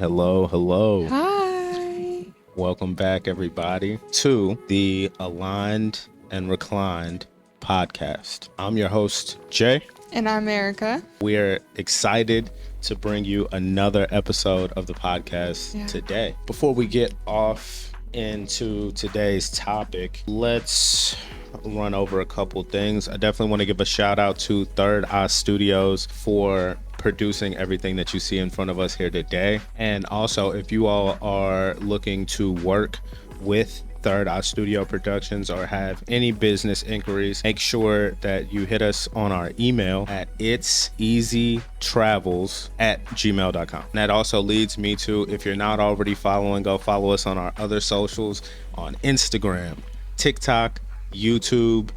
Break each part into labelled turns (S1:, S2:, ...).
S1: Hello, hello.
S2: Hi.
S1: Welcome back, everybody, to the Aligned and Reclined podcast. I'm your host, Jay.
S2: And I'm Erica.
S1: We are excited to bring you another episode of the podcast today. Before we get off into today's topic, let's run over a couple things. I definitely want to give a shout out to Third Eye Studios for producing everything that you see in front of us here today. And also, if you all are looking to work with Third Eye Studio Productions or have any business inquiries, make sure that you hit us on our email at ITSEZTRAVELS@gmail.com. That also leads me to, if you're not already following, go follow us on our other socials on Instagram, TikTok, YouTube,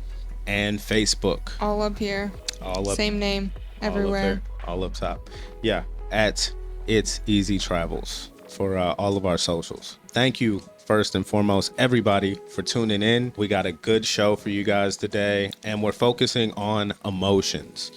S1: and Facebook.
S2: All up here.
S1: All up.
S2: Same name everywhere.
S1: All up top. Yeah, at It's Easy Travels for all of our socials. Thank you, first and foremost, everybody, for tuning in. We got a good show for you guys today, and we're focusing on emotions.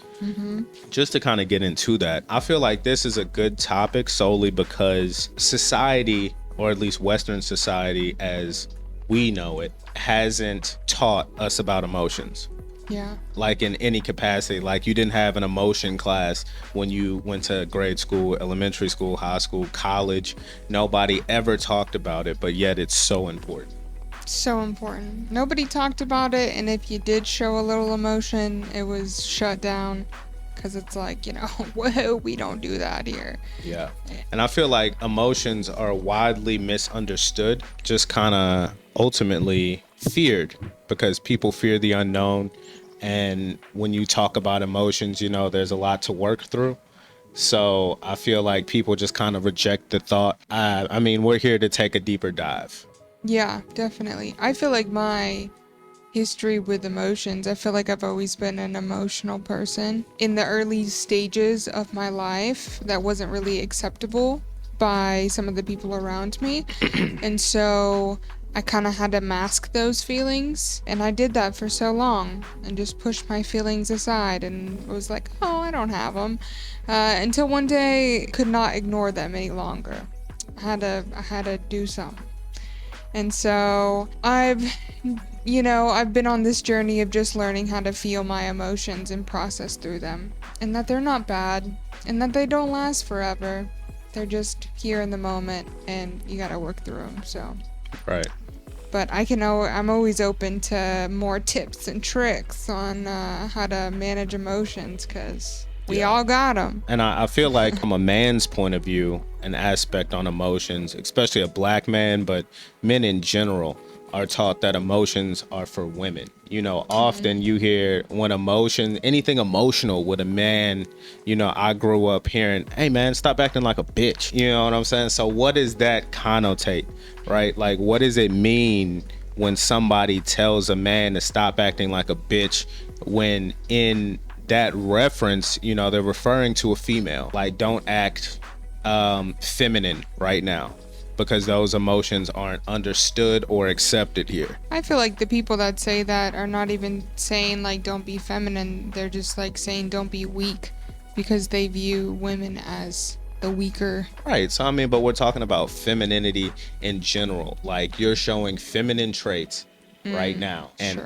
S1: Just to kind of get into that, I feel like this is a good topic solely because society, or at least Western society as we know it, hasn't taught us about emotions.
S2: Yeah.
S1: Like in any capacity. Like you didn't have an emotion class when you went to grade school, elementary school, high school, college. Nobody ever talked about it, but yet it's so important.
S2: So important. Nobody talked about it, and if you did show a little emotion, it was shut down because it's like, whoa, we don't do that here.
S1: Yeah. And I feel like emotions are widely misunderstood, just kind of ultimately feared because people fear the unknown. And when you talk about emotions, there's a lot to work through. So I feel like people just kind of reject the thought. I mean, we're here to take a deeper dive.
S2: Yeah, definitely. I feel like my history with emotions, I feel like I've always been an emotional person. In the early stages of my life, that wasn't really acceptable by some of the people around me. And so I kind of had to mask those feelings, and I did that for so long and just pushed my feelings aside and was like, oh, I don't have them, until one day could not ignore them any longer. I had to do something. And so I've been on this journey of just learning how to feel my emotions and process through them, and that they're not bad and that they don't last forever. They're just here in the moment, and you gotta work through them. So
S1: Right.
S2: But I'm always open to more tips and tricks on how to manage emotions, because we all got them.
S1: And I feel like from a man's point of view, an aspect on emotions, especially a black man, but men in general are taught that emotions are for women. Often you hear anything emotional with a man, I grew up hearing, hey man, stop acting like a bitch. You know what I'm saying? So what does that connotate, right? Like, what does it mean when somebody tells a man to stop acting like a bitch, when in that reference, they're referring to a female? Like, don't act feminine right now, because those emotions aren't understood or accepted here.
S2: I feel like the people that say that are not even saying like don't be feminine, they're just like saying don't be weak, because they view women as the weaker.
S1: Right. So but we're talking about femininity in general. Like, you're showing feminine traits right now, and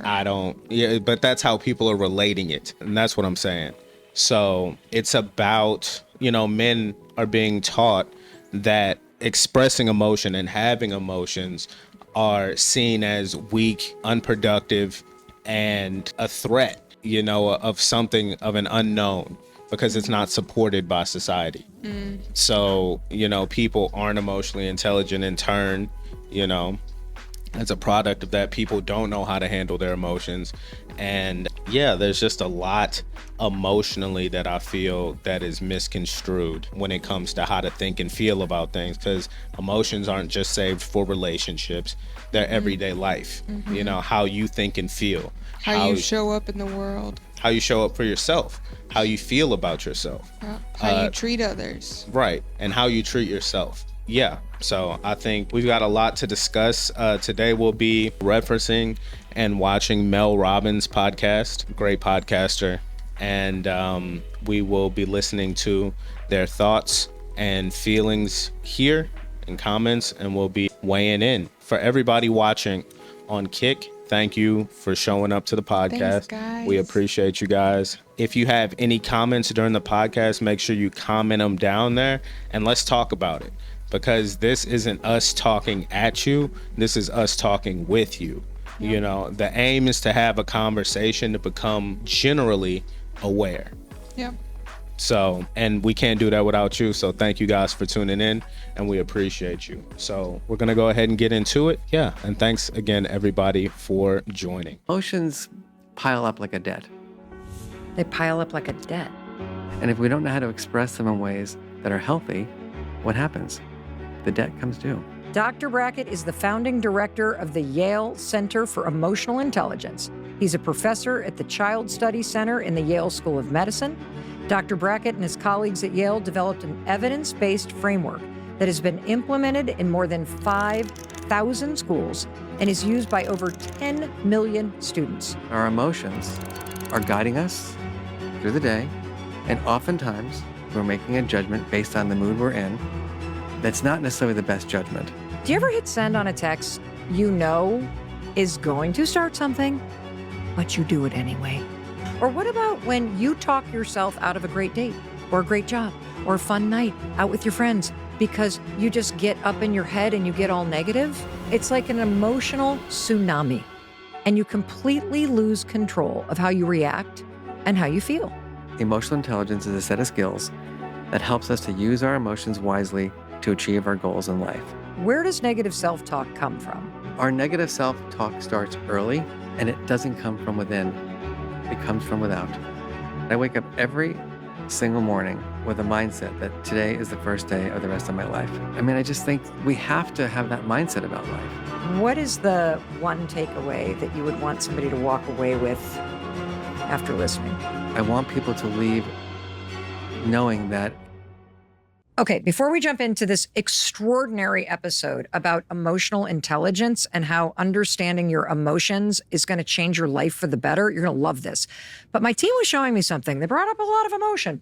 S1: sure. But that's how people are relating it, and that's what I'm saying. So it's about, men are being taught that expressing emotion and having emotions are seen as weak, unproductive, and a threat, of something, of an unknown, because it's not supported by society. So, people aren't emotionally intelligent in turn, as a product of that. People don't know how to handle their emotions. And there's just a lot emotionally that I feel that is misconstrued when it comes to how to think and feel about things, because emotions aren't just saved for relationships. They're everyday life. How you think and feel,
S2: how you show up in the world,
S1: how you show up for yourself, how you feel about yourself,
S2: how you treat others,
S1: right, and how you treat yourself. So I think we've got a lot to discuss. Today we'll be referencing and watching Mel Robbins' podcast, great podcaster, and we will be listening to their thoughts and feelings here and comments, and we'll be weighing in. For everybody watching on Kick, thank you for showing up to the podcast.
S2: Thanks, guys.
S1: We appreciate you guys. If you have any comments during the podcast, make sure you comment them down there and let's talk about it, because this isn't us talking at you. This is us talking with you. Yep. You know, the aim is to have a conversation to become generally aware.
S2: Yep.
S1: So, and we can't do that without you. So thank you guys for tuning in, and we appreciate you. So we're going to go ahead and get into it. Yeah. And thanks again, everybody, for joining.
S3: Emotions pile up like a debt.
S4: They pile up like a debt.
S3: And if we don't know how to express them in ways that are healthy, what happens? The debt comes due.
S4: Dr. Brackett is the founding director of the Yale Center for Emotional Intelligence. He's a professor at the Child Study Center in the Yale School of Medicine. Dr. Brackett and his colleagues at Yale developed an evidence-based framework that has been implemented in more than 5,000 schools and is used by over 10 million students.
S3: Our emotions are guiding us through the day, and oftentimes we're making a judgment based on the mood we're in that's not necessarily the best judgment.
S4: Do you ever hit send on a text you know is going to start something, but you do it anyway? Or what about when you talk yourself out of a great date or a great job or a fun night out with your friends because you just get up in your head and you get all negative? It's like an emotional tsunami, and you completely lose control of how you react and how you feel.
S3: Emotional intelligence is a set of skills that helps us to use our emotions wisely to achieve our goals in life.
S4: Where does negative self-talk come from?
S3: Our negative self-talk starts early, and it doesn't come from within. It comes from without. I wake up every single morning with a mindset that today is the first day of the rest of my life. I mean, I just think we have to have that mindset about life.
S4: What is the one takeaway that you would want somebody to walk away with after listening?
S3: I want people to leave knowing that.
S4: Okay, before we jump into this extraordinary episode about emotional intelligence and how understanding your emotions is going to change your life for the better, you're going to love this. But my team was showing me something. They brought up a lot of emotion.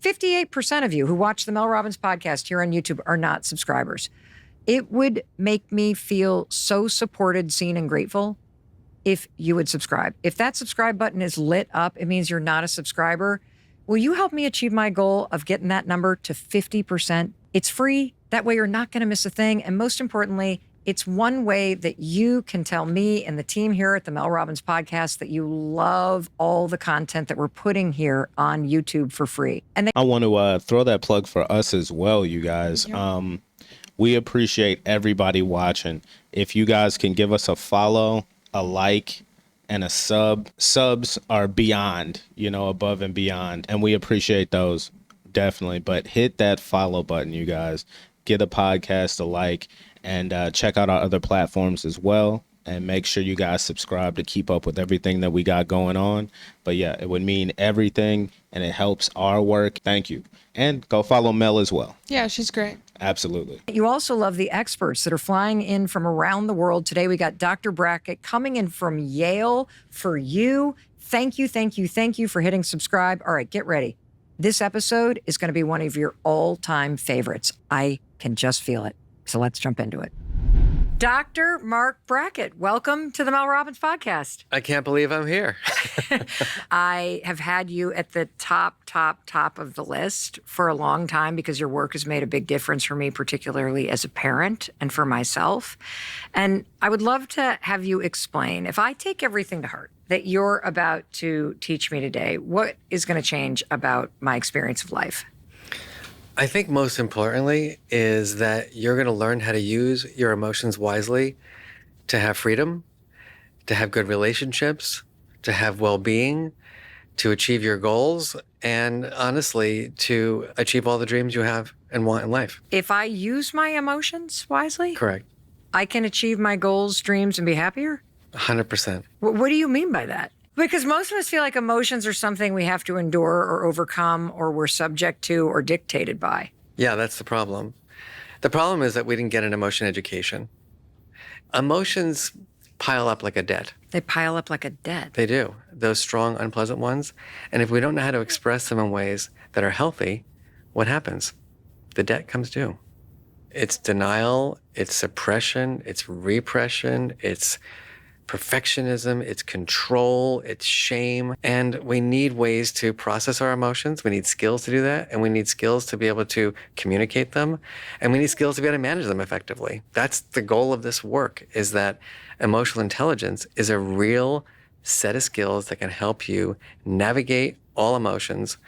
S4: 58% of you who watch the Mel Robbins podcast here on YouTube are not subscribers. It would make me feel so supported, seen, and grateful if you would subscribe. If that subscribe button is lit up, it means you're not a subscriber. Will you help me achieve my goal of getting that number to 50%? It's free. That way you're not going to miss a thing. And most importantly, it's one way that you can tell me and the team here at the Mel Robbins podcast that you love all the content that we're putting here on YouTube for free. And
S1: I want to throw that plug for us as well, you guys.
S2: Yeah.
S1: We appreciate everybody watching. If you guys can give us a follow, a like, and a sub. Subs are beyond, above and beyond. And we appreciate those, definitely. But hit that follow button, you guys. Get a podcast a like, and check out our other platforms as well. And make sure you guys subscribe to keep up with everything that we got going on. But yeah, it would mean everything, and it helps our work. Thank you. And go follow Mel as well.
S2: Yeah, she's great.
S1: Absolutely.
S4: You also love the experts that are flying in from around the world. Today, we got Dr. Brackett coming in from Yale for you. Thank you, thank you, thank you for hitting subscribe. All right, get ready. This episode is going to be one of your all-time favorites. I can just feel it. So let's jump into it. Dr. Mark Brackett, welcome to the Mel Robbins podcast.
S3: I can't believe I'm here.
S4: I have had you at the top of the list for a long time because your work has made a big difference for me, particularly as a parent and for myself. And I would love to have you explain, if I take everything to heart that you're about to teach me today, what is going to change about my experience of life?
S3: I think most importantly is that you're going to learn how to use your emotions wisely to have freedom, to have good relationships, to have well-being, to achieve your goals, and honestly, to achieve all the dreams you have and want in life.
S4: If I use my emotions wisely,
S3: Correct.
S4: I can achieve my goals, dreams, and be happier?
S3: 100%.
S4: What do you mean by that? Because most of us feel like emotions are something we have to endure or overcome or we're subject to or dictated by.
S3: Yeah, that's the problem. The problem is that we didn't get an emotion education. Emotions pile up like a debt.
S4: They pile up like a debt.
S3: They do. Those strong, unpleasant ones. And if we don't know how to express them in ways that are healthy, what happens? the debt comes due. It's denial, it's suppression, it's repression, it's perfectionism, it's control, it's shame. And we need ways to process our emotions. We need skills to do that. And we need skills to be able to communicate them. And we need skills to be able to manage them effectively. That's the goal of this work, is that emotional intelligence is a real set of skills that can help you navigate all emotions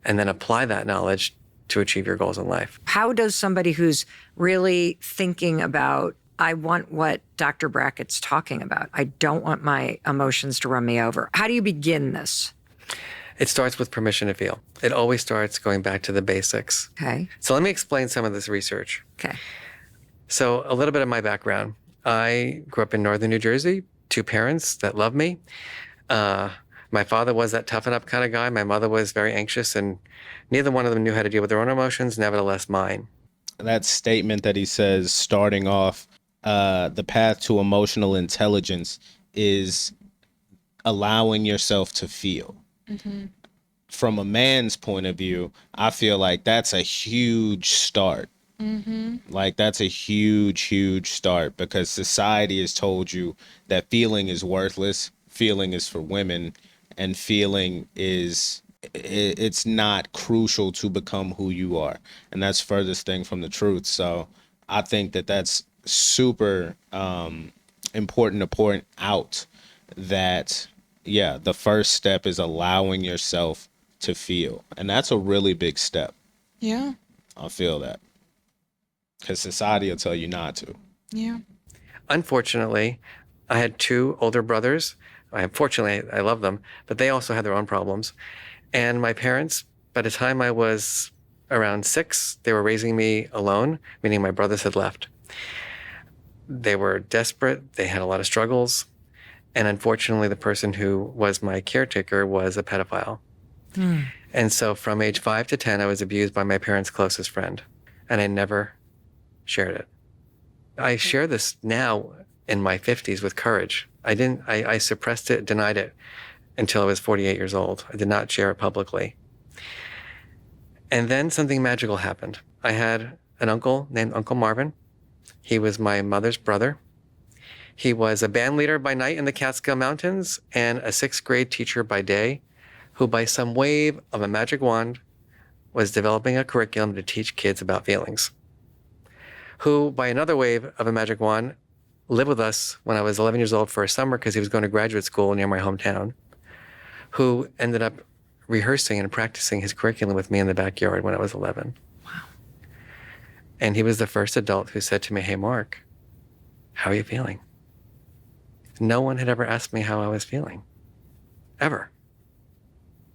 S3: and then apply that knowledge to achieve your goals in life.
S4: How does somebody who's really thinking about, I want what Dr. Brackett's talking about, I don't want my emotions to run me over, how do you begin this?
S3: It starts with permission to feel. It always starts going back to the basics.
S4: Okay.
S3: So let me explain some of this research.
S4: Okay.
S3: So a little bit of my background. I grew up in northern New Jersey, 2 parents that loved me. My father was that toughen up kind of guy. My mother was very anxious, and neither one of them knew how to deal with their own emotions, nevertheless mine.
S1: That statement that he says, starting off, the path to emotional intelligence is allowing yourself to feel. Mm-hmm. From a man's point of view, I feel like that's a huge start. Mm-hmm. Like that's a huge start, because society has told you that feeling is worthless, feeling is for women, and feeling is, it's not crucial to become who you are. And that's furthest thing from the truth. So I think that that's super important to point out that, yeah, the first step is allowing yourself to feel. And that's a really big step.
S2: Yeah.
S1: I feel that. Because society will tell you not to.
S2: Yeah.
S3: Unfortunately, I had 2 older brothers. Fortunately, I love them, but they also had their own problems. And my parents, by the time I was around 6, they were raising me alone, meaning my brothers had left. They were desperate. They had a lot of struggles. And unfortunately, the person who was my caretaker was a pedophile. And so from age 5 to 10, I was abused by my parents' closest friend. And I never shared it. I share this now in my 50s with courage. I suppressed it, denied it until I was 48 years old. I did not share it publicly. And then something magical happened. I had an uncle named Uncle Marvin. He was my mother's brother. He was a band leader by night in the Catskill Mountains and a 6th grade teacher by day, who by some wave of a magic wand was developing a curriculum to teach kids about feelings. Who by another wave of a magic wand lived with us when I was 11 years old for a summer because he was going to graduate school near my hometown, who ended up rehearsing and practicing his curriculum with me in the backyard when I was 11.
S4: Wow.
S3: And he was the first adult who said to me, "Hey, Mark, how are you feeling?" No one had ever asked me how I was feeling, ever.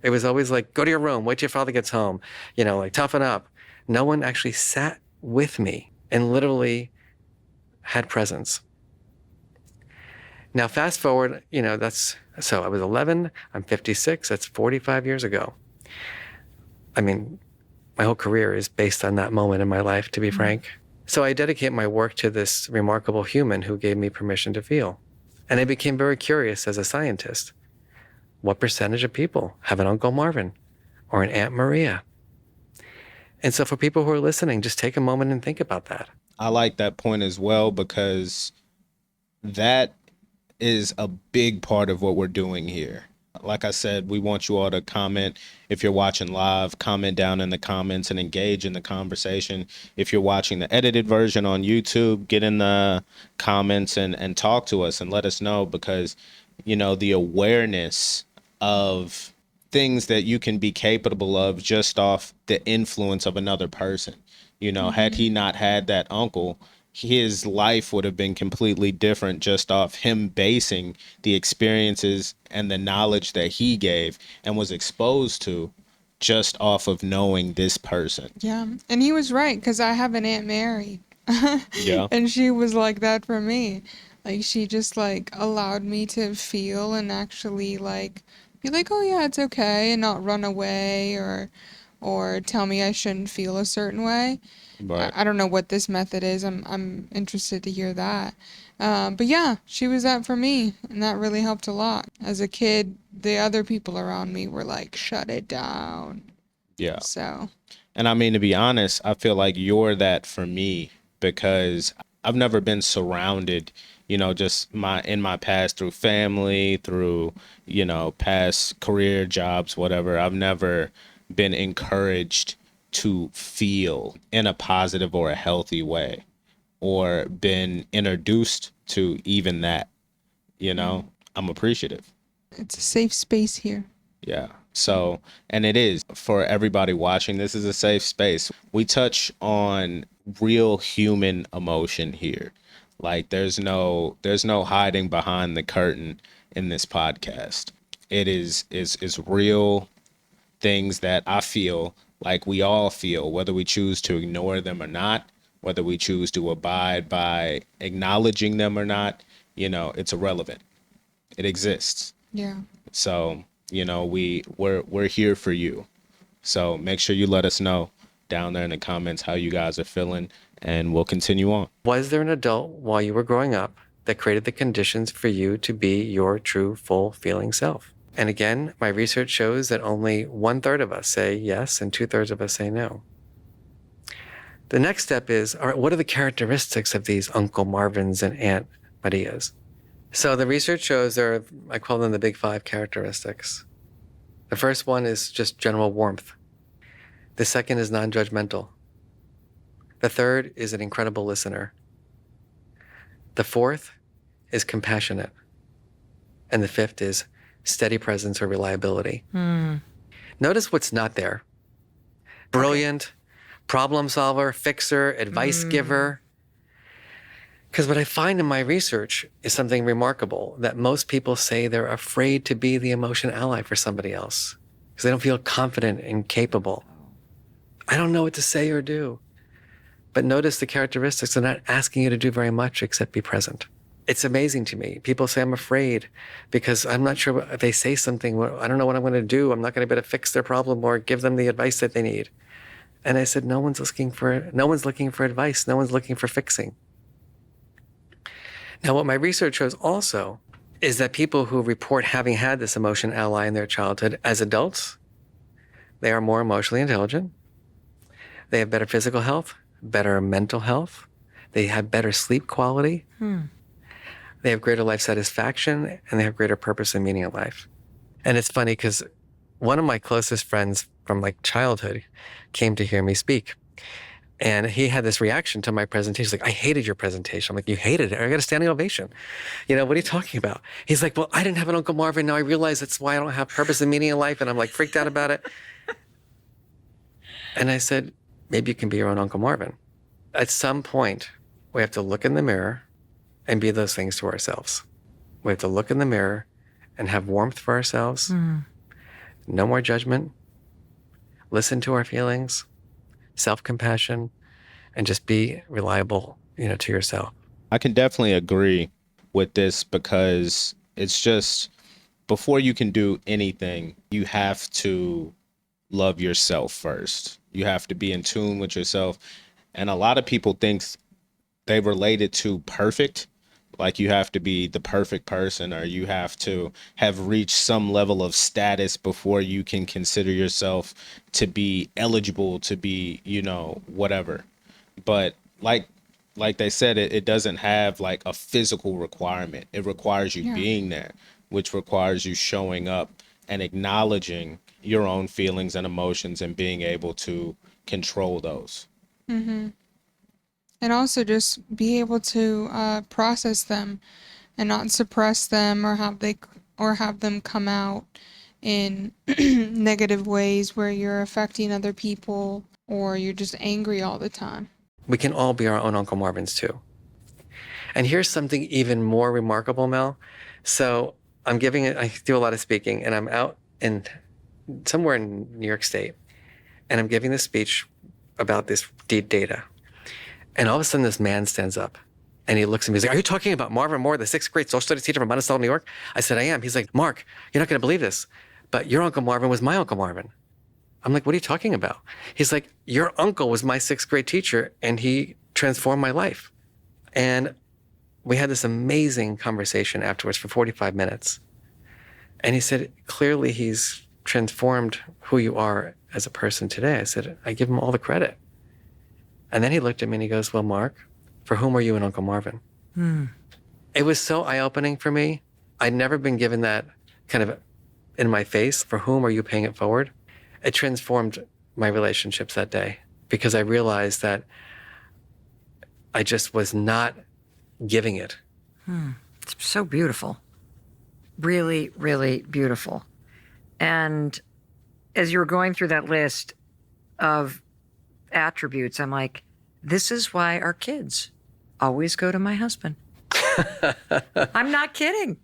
S3: It was always like, go to your room, wait till your father gets home, like toughen up. No one actually sat with me and literally had presence. Now, fast forward, so I was 11, I'm 56, that's 45 years ago. I mean, my whole career is based on that moment in my life, to be frank. So I dedicate my work to this remarkable human who gave me permission to feel. And I became very curious as a scientist. What percentage of people have an Uncle Marvin or an Aunt Maria? And so for people who are listening, just take a moment and think about that.
S1: I like that point as well, because that is a big part of what we're doing here. Like I said, we want you all to comment. If you're watching live, comment down in the comments and engage in the conversation. If you're watching the edited version on YouTube, get in the comments and talk to us and let us know, because, the awareness of things that you can be capable of just off the influence of another person. Had he not had that uncle, his life would have been completely different just off him basing the experiences and the knowledge that he gave and was exposed to just off of knowing this person.
S2: Yeah. And he was right, because I have an Aunt Mary.
S1: Yeah.
S2: And she was like that for me. Like, she just, allowed me to feel and actually, be like, oh, yeah, it's okay, and not run away or tell me I shouldn't feel a certain way.
S1: Right.
S2: I don't know what this method is. I'm interested to hear that. But yeah, she was that for me, and that really helped a lot. As a kid, the other people around me were like, shut it down.
S1: Yeah.
S2: So.
S1: And I mean, to be honest, I feel like you're that for me because I've never been surrounded, just in my past through family, through, past career jobs, whatever. I've never been encouraged to feel in a positive or a healthy way or been introduced to even that, I'm appreciative.
S2: It's a safe space here.
S1: Yeah. So, and it is for everybody watching, this is a safe space. We touch on real human emotion here. Like there's no hiding behind the curtain in this podcast. It is real things that I feel like we all feel, whether we choose to ignore them or not, whether we choose to abide by acknowledging them or not, it's irrelevant. It exists.
S2: Yeah.
S1: So, we're here for you. So make sure you let us know down there in the comments how you guys are feeling, and we'll continue on.
S3: Was there an adult while you were growing up that created the conditions for you to be your true, full feeling self? And again, my research shows that only 1/3 of us say yes and 2/3 of us say no. The next step is, all right, what are the characteristics of these Uncle Marvins and Aunt Marias? So the research shows I call them the big 5 characteristics. The first one is just general warmth. The second is non-judgmental. The third is an incredible listener. The fourth is compassionate. And the fifth is steady presence or reliability. Notice what's not there. Brilliant, problem solver, fixer, advice giver. Because what I find in my research is something remarkable, that most people say they're afraid to be the emotion ally for somebody else because they don't feel confident and capable. I don't know what to say or do. But notice the characteristics. They're not asking you to do very much except be present. It's amazing to me. People say I'm afraid because I'm not sure if they say something, I don't know what I'm going to do. I'm not going to be able to fix their problem or give them the advice that they need. And I said, no one's looking for advice. No one's looking for fixing. Now, what my research shows also is that people who report having had this emotion ally in their childhood as adults, they are more emotionally intelligent. They have better physical health, better mental health. They have better sleep quality. They have greater life satisfaction, and they have greater purpose and meaning in life. And it's funny because one of my closest friends from childhood came to hear me speak. And he had this reaction to my presentation. He's like, I hated your presentation. I'm like, you hated it? I got a standing ovation. What are you talking about? He's like, well, I didn't have an Uncle Marvin. Now I realize that's why I don't have purpose and meaning in life. And I'm like freaked out about it. And I said, maybe you can be your own Uncle Marvin. At some point, we have to look in the mirror and be those things to ourselves. We have to look in the mirror and have warmth for ourselves. No more judgment. Listen to our feelings. Self-compassion, and just be reliable, to yourself.
S1: I can definitely agree with this because it's just before you can do anything, you have to love yourself first. You have to be in tune with yourself. And a lot of people think they relate it to perfect. Like you have to be the perfect person or you have to have reached some level of status before you can consider yourself to be eligible to be, whatever. But like they said, it doesn't have like a physical requirement. It requires you being there, which requires you showing up and acknowledging your own feelings and emotions and being able to control those.
S2: And also just be able to process them and not suppress them or have them come out in negative ways where you're affecting other people or you're just angry all the time.
S3: We can all be our own Uncle Marvins too. And here's something even more remarkable, Mel. So I do a lot of speaking, and I'm out somewhere in New York State, and I'm giving this speech about this data. And all of a sudden, this man stands up and he looks at me. He's like, are you talking about Marvin Moore, the 6th grade social studies teacher from Monticello, New York? I said, I am. He's like, Mark, you're not going to believe this, but your Uncle Marvin was my Uncle Marvin. I'm like, what are you talking about? He's like, your uncle was my 6th grade teacher and he transformed my life. And we had this amazing conversation afterwards for 45 minutes. And he said, clearly he's transformed who you are as a person today. I said, I give him all the credit. And then he looked at me and he goes, well, Mark, for whom are you and Uncle Marvin? It was so eye-opening for me. I'd never been given that kind of in my face. For whom are you paying it forward? It transformed my relationships that day because I realized that I just was not giving it.
S4: It's so beautiful. Really, really beautiful. And as you were going through that list of attributes, I'm like, this is why our kids always go to my husband. I'm not kidding.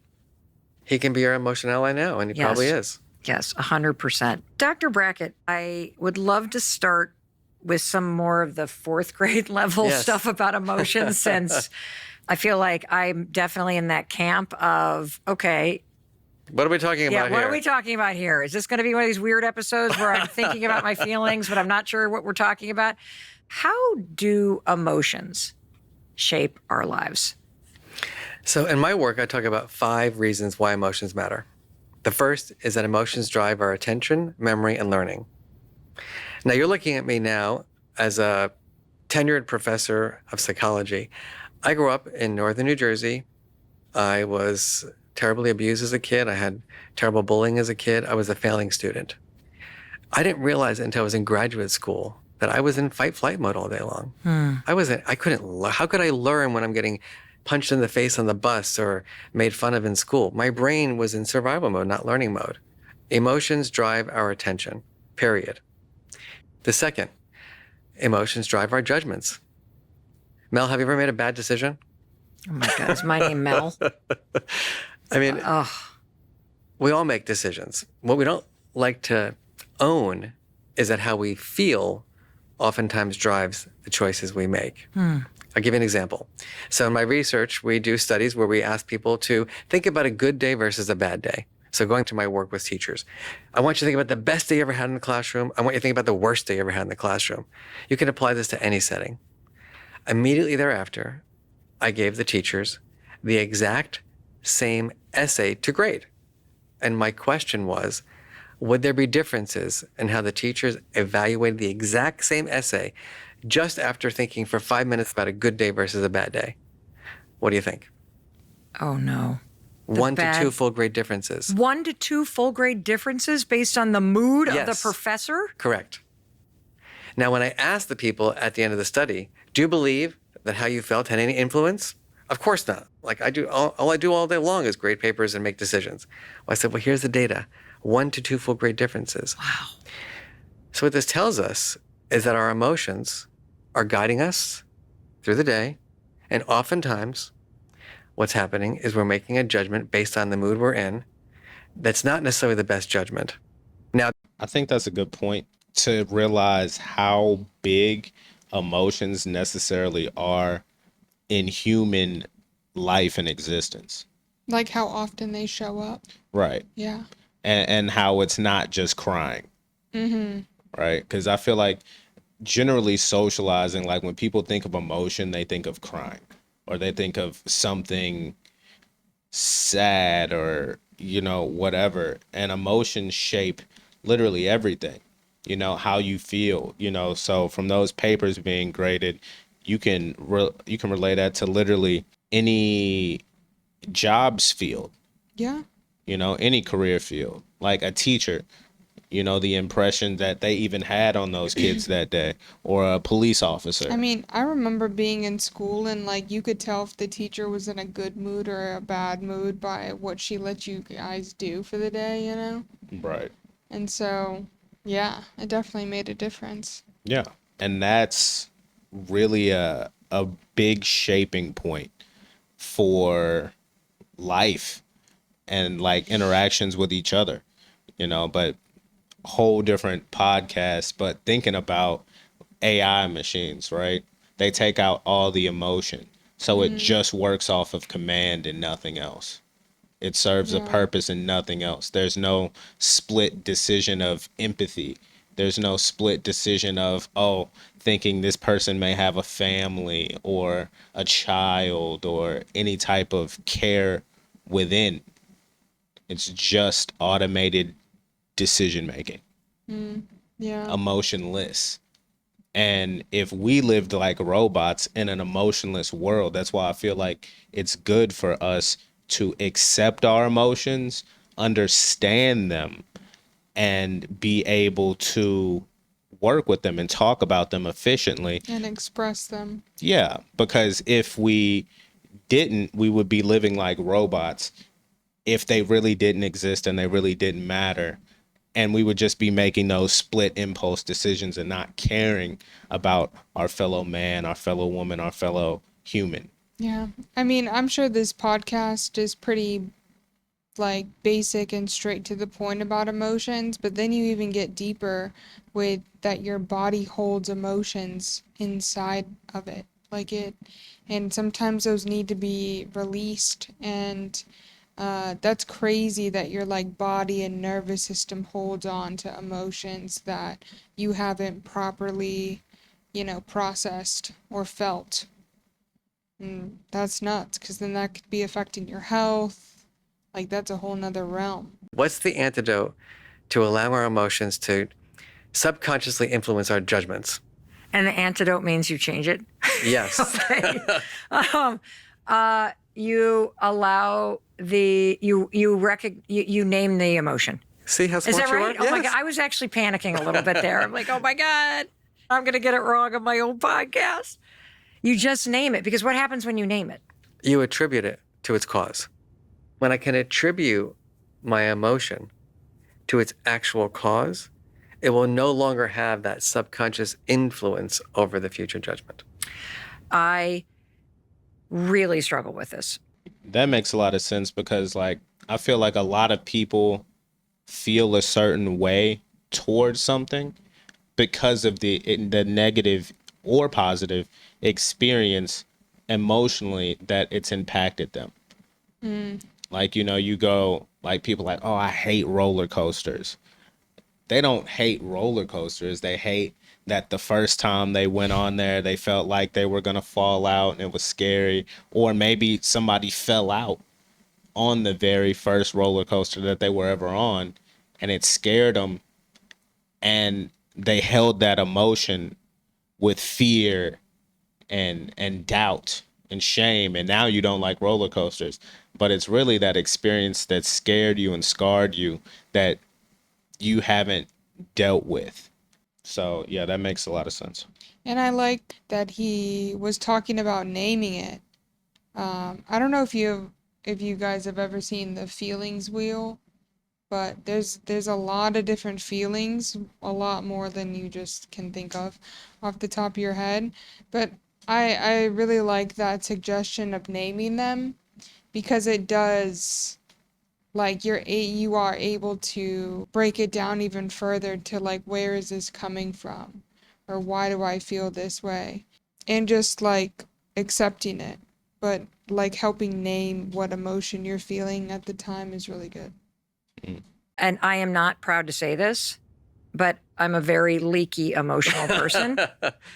S3: He can be our emotional ally now, and he probably is.
S4: Yes, 100%. Dr. Brackett, I would love to start with some more of the fourth grade level stuff about emotions, since I feel like I'm definitely in that camp of, okay.
S3: What are we talking about here?
S4: What are we talking about here? Is this going to be one of these weird episodes where I'm thinking about my feelings, but I'm not sure what we're talking about? How do emotions shape our lives?
S3: So in my work, I talk about 5 reasons why emotions matter. The first is that emotions drive our attention, memory, and learning. Now, you're looking at me now as a tenured professor of psychology. I grew up in northern New Jersey. I was terribly abused as a kid. I had terrible bullying as a kid. I was a failing student. I didn't realize it until I was in graduate school that I was in fight-flight mode all day long. How could I learn when I'm getting punched in the face on the bus or made fun of in school? My brain was in survival mode, not learning mode. Emotions drive our attention, period. The second, emotions drive our judgments. Mel, have you ever made a bad decision?
S4: Oh my God, is my name Mel?
S3: I mean, we all make decisions. What we don't like to own is that how we feel oftentimes drives the choices we make. I'll give you an example. So in my research, we do studies where we ask people to think about a good day versus a bad day. So going to my work with teachers, I want you to think about the best day you ever had in the classroom. I want you to think about the worst day you ever had in the classroom. You can apply this to any setting. Immediately thereafter, I gave the teachers the exact same essay to grade. And my question was, would there be differences in how the teachers evaluated the exact same essay just after thinking for 5 minutes about a good day versus a bad day? What do you think?
S4: Oh, no.
S3: 1 to 2 full grade differences.
S4: 1 to 2 full grade differences based on the mood of the professor?
S3: Correct. Now, when I asked the people at the end of the study, do you believe that how you felt had any influence? Of course not. Like I do, all I do all day long is grade papers and make decisions. Well, I said, well, here's the data. 1 to 2 full grade differences.
S4: Wow.
S3: So what this tells us is that our emotions are guiding us through the day. And oftentimes, what's happening is we're making a judgment based on the mood we're in that's not necessarily the best judgment. Now,
S1: I think that's a good point to realize how big emotions necessarily are in human life and existence.
S2: Like how often they show up.
S1: Right.
S2: Yeah.
S1: And how it's not just crying.
S2: Mm-hmm.
S1: Right. Because I feel like generally socializing, like when people think of emotion, they think of crying or they think of something sad or, whatever. And emotions shape literally everything, how you feel, so from those papers being graded, you can relate that to literally any jobs field.
S2: Yeah.
S1: Any career field, like a teacher, the impression that they even had on those kids that day, or a police officer.
S2: I mean, I remember being in school and you could tell if the teacher was in a good mood or a bad mood by what she let you guys do for the day,
S1: Right.
S2: And so, yeah, it definitely made a difference.
S1: Yeah. And that's really a big shaping point for life and interactions with each other, but whole different podcast. But thinking about AI machines, right? They take out all the emotion. So it just works off of command and nothing else. It serves a purpose and nothing else. There's no split decision of empathy. There's no split decision of, thinking this person may have a family or a child or any type of care within. It's just automated decision making.
S2: Yeah.
S1: emotionless. And if we lived like robots in an emotionless world, that's why I feel like it's good for us to accept our emotions, understand them, and be able to work with them and talk about them efficiently.
S2: And express them.
S1: Yeah, because if we didn't, we would be living like robots if they really didn't exist and they really didn't matter. And we would just be making those split impulse decisions and not caring about our fellow man, our fellow woman, our fellow human.
S2: Yeah. I mean, I'm sure this podcast is pretty like basic and straight to the point about emotions, but then you even get deeper with that your body holds emotions inside of it. Like it, and sometimes those need to be released, and that's crazy that your like body and nervous system holds on to emotions that you haven't properly, processed or felt. And that's nuts, because then that could be affecting your health. Like that's a whole nother realm.
S3: What's the antidote to allow our emotions to subconsciously influence our judgments?
S4: And the antidote means you change it.
S3: Yes.
S4: Okay. You allow you name the emotion.
S3: See how smart
S4: Is that
S3: you
S4: right?
S3: are?
S4: Oh my
S3: Yes.
S4: God. I was actually panicking a little bit there. I'm like, oh my God, I'm going to get it wrong on my own podcast. You just name it, because what happens when you name it?
S3: You attribute it to its cause. When I can attribute my emotion to its actual cause, it will no longer have that subconscious influence over the future judgment.
S4: I really struggle with this.
S1: That makes a lot of sense because like I feel like a lot of people feel a certain way towards something because of the negative or positive experience emotionally that it's impacted them. Like, you go like people like, oh, I hate roller coasters. They don't hate roller coasters. They hate that the first time they went on there, they felt like they were going to fall out and it was scary. Or maybe somebody fell out on the very first roller coaster that they were ever on and it scared them. And they held that emotion with fear and doubt and shame. And now you don't like roller coasters. But it's really that experience that scared you and scarred you that you haven't dealt with. So yeah, that makes a lot of sense.
S2: And I like that he was talking about naming it. I don't know if you guys have ever seen the feelings wheel, but there's a lot of different feelings, a lot more than you just can think of off the top of your head. But I really like that suggestion of naming them, because it does, like, you are able to break it down even further to like, where is this coming from, or why do I feel this way, and just like accepting it, but like helping name what emotion you're feeling at the time is really good.
S4: And I am not proud to say this, but I'm a very leaky emotional person,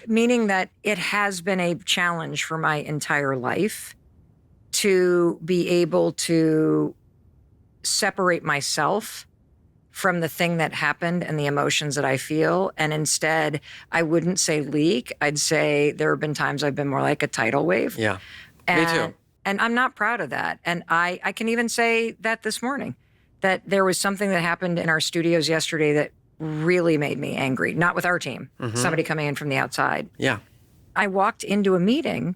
S4: meaning that it has been a challenge for my entire life to be able to separate myself from the thing that happened and the emotions that I feel. And instead, I wouldn't say leak. I'd say there have been times I've been more like a tidal wave.
S3: Yeah,
S4: And,
S3: me too.
S4: And I'm not proud of that. And I can even say that this morning, that there was something that happened in our studios yesterday that really made me angry. Not with our team, somebody coming in from the outside.
S3: Yeah.
S4: I walked into a meeting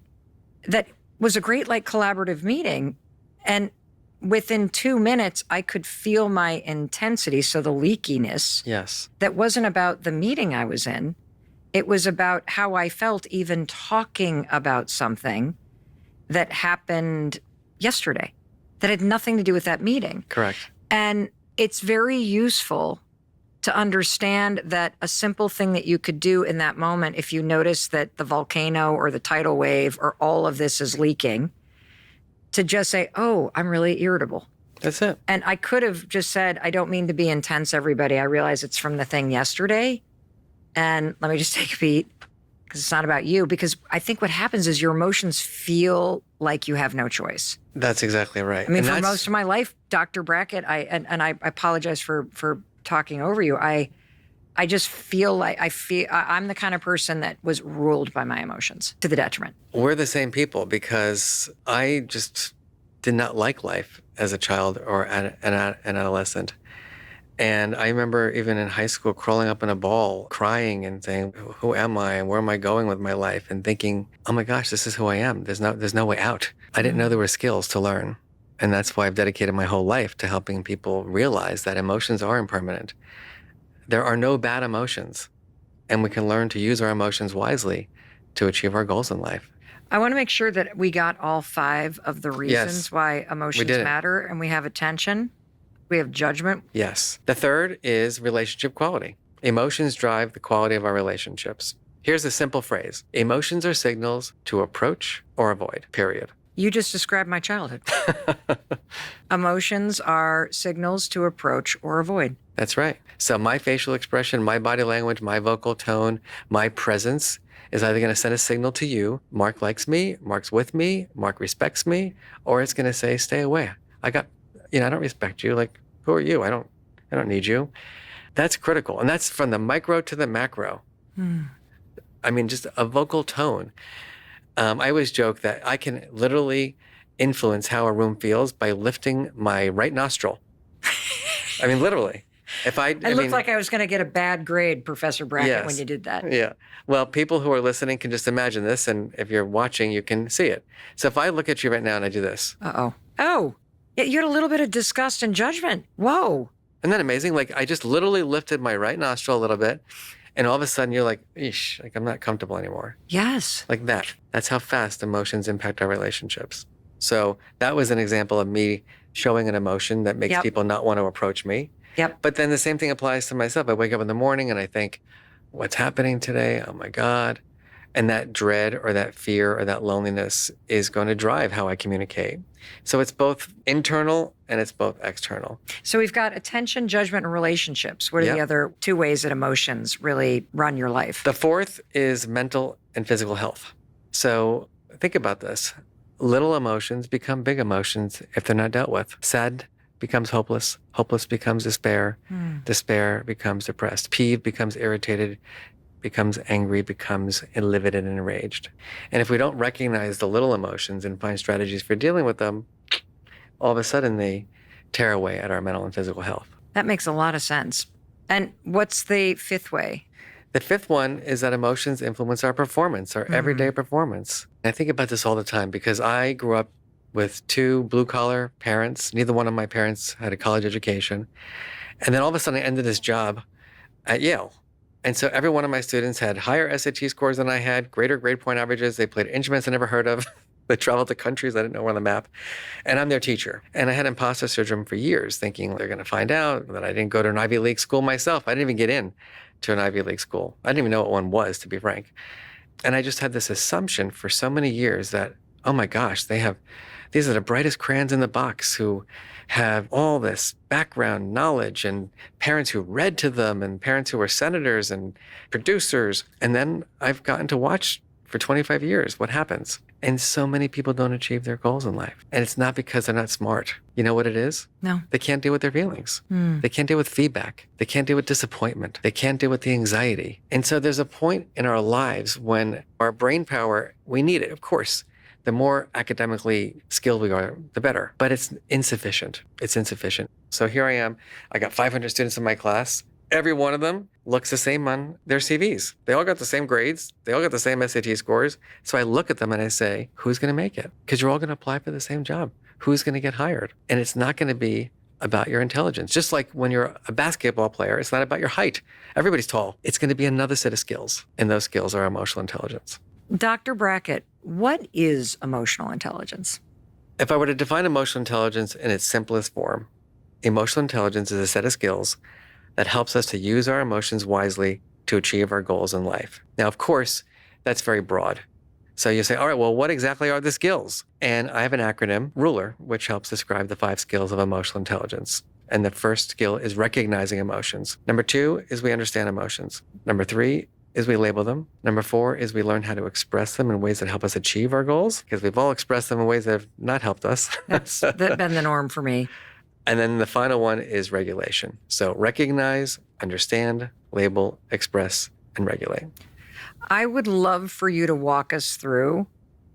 S4: that was a great, like, collaborative meeting. And within 2 minutes, I could feel my intensity. So the leakiness.
S3: Yes.
S4: That wasn't about the meeting I was in. It was about how I felt even talking about something that happened yesterday that had nothing to do with that meeting.
S3: Correct.
S4: And it's very useful to understand that a simple thing that you could do in that moment, if you notice that the volcano or the tidal wave or all of this is leaking, to just say, oh, I'm really irritable.
S3: That's it.
S4: And I could have just said, I don't mean to be intense, everybody. I realize it's from the thing yesterday. And let me just take a beat, because it's not about you. Because I think what happens is your emotions feel like you have no choice.
S3: That's exactly right.
S4: I mean,
S3: And
S4: for
S3: that's-
S4: most of my life, Dr. Brackett, I apologize for talking over you. I I just feel like I'm the kind of person that was ruled by my emotions to the detriment.
S3: We're the same people because I just did not like life as a child or an adolescent. And I remember even in high school crawling up in a ball, crying and saying, who am I and where am I going with my life? And thinking, oh my gosh, this is who I am. There's no way out. I didn't know there were skills to learn. And that's why I've dedicated my whole life to helping people realize that emotions are impermanent. There are no bad emotions. And we can learn to use our emotions wisely to achieve our goals in life.
S4: I want to make sure that we got all 5 of the reasons why emotions matter. And we have attention. We have judgment.
S3: Yes. The third is relationship quality. Emotions drive the quality of our relationships. Here's a simple phrase. Emotions are signals to approach or avoid, period.
S4: You just described my childhood. Emotions are signals to approach or avoid.
S3: That's right. So my facial expression, my body language, my vocal tone, my presence is either going to send a signal to you, Mark likes me, Mark's with me, Mark respects me, or it's going to say, stay away. I don't respect you. Like, who are you? I don't need you. That's critical. And that's from the micro to the macro. I mean, just a vocal tone. I always joke that I can literally influence how a room feels by lifting my right nostril. I mean, literally.
S4: I looked like I was going to get a bad grade, Professor Brackett, when you did that.
S3: Yeah. Well, people who are listening can just imagine this. And if you're watching, you can see it. So if I look at you right now and I do this.
S4: Uh-oh. Oh. Yeah, you had a little bit of disgust and judgment. Whoa.
S3: Isn't that amazing? Like, I just literally lifted my right nostril a little bit, and all of a sudden you're like, eesh, like I'm not comfortable anymore.
S4: Yes.
S3: Like that. That's how fast emotions impact our relationships. So that was an example of me showing an emotion that makes people not want to approach me.
S4: Yep.
S3: But then the same thing applies to myself. I wake up in the morning and I think, what's happening today? Oh my God. And that dread or that fear or that loneliness is going to drive how I communicate. So it's both internal and it's both external.
S4: So we've got attention, judgment, and relationships. What are the other 2 ways that emotions really run your life?
S3: The fourth is mental and physical health. So think about this. Little emotions become big emotions if they're not dealt with. Sad becomes hopeless. Hopeless becomes despair. Despair becomes depressed. Peeved becomes irritated. Becomes angry, becomes livid and enraged. And if we don't recognize the little emotions and find strategies for dealing with them, all of a sudden they tear away at our mental and physical health.
S4: That makes a lot of sense. And what's the 5th way?
S3: The 5th one is that emotions influence our performance, our everyday performance. And I think about this all the time because I grew up with 2 blue-collar parents. Neither one of my parents had a college education. And then all of a sudden I ended this job at Yale. And so every one of my students had higher SAT scores than I had, greater grade point averages. They played instruments I never heard of. They traveled to countries I didn't know were on the map. And I'm their teacher. And I had imposter syndrome for years, thinking they're going to find out that I didn't go to an Ivy League school myself. I didn't even get in to an Ivy League school. I didn't even know what one was, to be frank. And I just had this assumption for so many years that, oh my gosh, these are the brightest crayons in the box who have all this background knowledge and parents who read to them and parents who were senators and producers. And then I've gotten to watch for 25 years what happens. And so many people don't achieve their goals in life. And it's not because they're not smart. You know what it is?
S4: No.
S3: They can't deal with their feelings. They can't deal with feedback. They can't deal with disappointment. They can't deal with the anxiety. And so there's a point in our lives when our brain power, we need it, of course. The more academically skilled we are, the better. But it's insufficient. It's insufficient. So here I am. I got 500 students in my class. Every one of them looks the same on their CVs. They all got the same grades. They all got the same SAT scores. So I look at them and I say, who's going to make it? Because you're all going to apply for the same job. Who's going to get hired? And it's not going to be about your intelligence. Just like when you're a basketball player, it's not about your height. Everybody's tall. It's going to be another set of skills. And those skills are emotional intelligence.
S4: Dr. Brackett, what is emotional intelligence?
S3: If I were to define emotional intelligence in its simplest form, emotional intelligence is a set of skills that helps us to use our emotions wisely to achieve our goals in life. Now, of course, that's very broad. So you say, all right, well, what exactly are the skills? And I have an acronym, RULER, which helps describe the 5 skills of emotional intelligence. And the first skill is recognizing emotions. Number 2 is we understand emotions. Number 3 is we label them. Number 4 is we learn how to express them in ways that help us achieve our goals, because we've all expressed them in ways that have not helped us.
S4: That's been the norm for me.
S3: And then the final one is regulation. So recognize, understand, label, express, and regulate.
S4: I would love for you to walk us through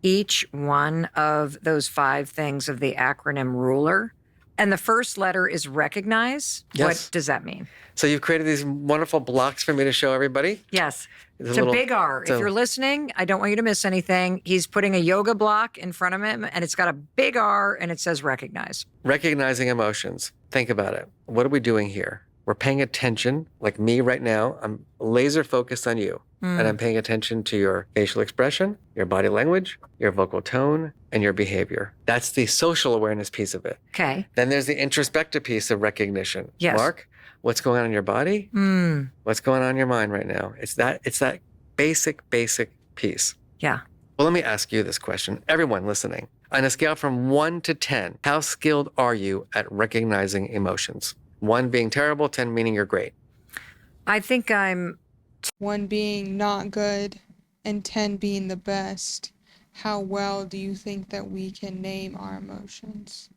S4: each one of those 5 things of the acronym RULER. And the first letter is recognize.
S3: Yes.
S4: What does that mean?
S3: So you've created these wonderful blocks for me to show everybody.
S4: Yes.
S3: It's
S4: It's a big R. If you're listening, I don't want you to miss anything. He's putting a yoga block in front of him, and it's got a big R, and it says recognize.
S3: Recognizing emotions. Think about it. What are we doing here? We're paying attention, like me right now. I'm laser focused on you. And I'm paying attention to your facial expression, your body language, your vocal tone, and your behavior. That's the social awareness piece of it.
S4: Okay.
S3: Then there's the introspective piece of recognition.
S4: Yes.
S3: Mark, what's going on in your body? What's going on in your mind right now? It's that basic piece.
S4: Yeah.
S3: Well, let me ask you this question. Everyone listening, on a scale from 1 to 10, how skilled are you at recognizing emotions? 1 being terrible, 10 meaning you're great.
S4: I think I'm
S2: 1 being not good and 10 being the best. How well do you think that we can name our emotions?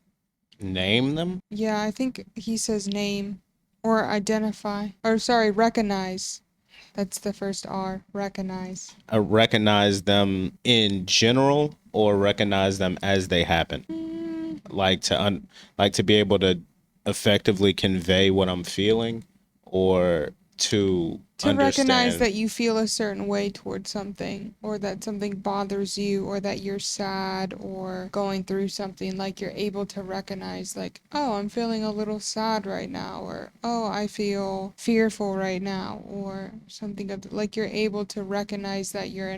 S1: Name them?
S2: Yeah, I think he says name or identify. Or sorry, recognize. That's the first R, recognize.
S1: Recognize them in general or recognize them as they happen? Like to be able to effectively convey what I'm feeling, or to
S2: recognize
S1: understand
S2: that you feel a certain way towards something, or that something bothers you, or that you're sad or going through something. Like you're able to recognize, like, oh, I'm feeling a little sad right now, or oh, I feel fearful right now, or something like you're able to recognize that you're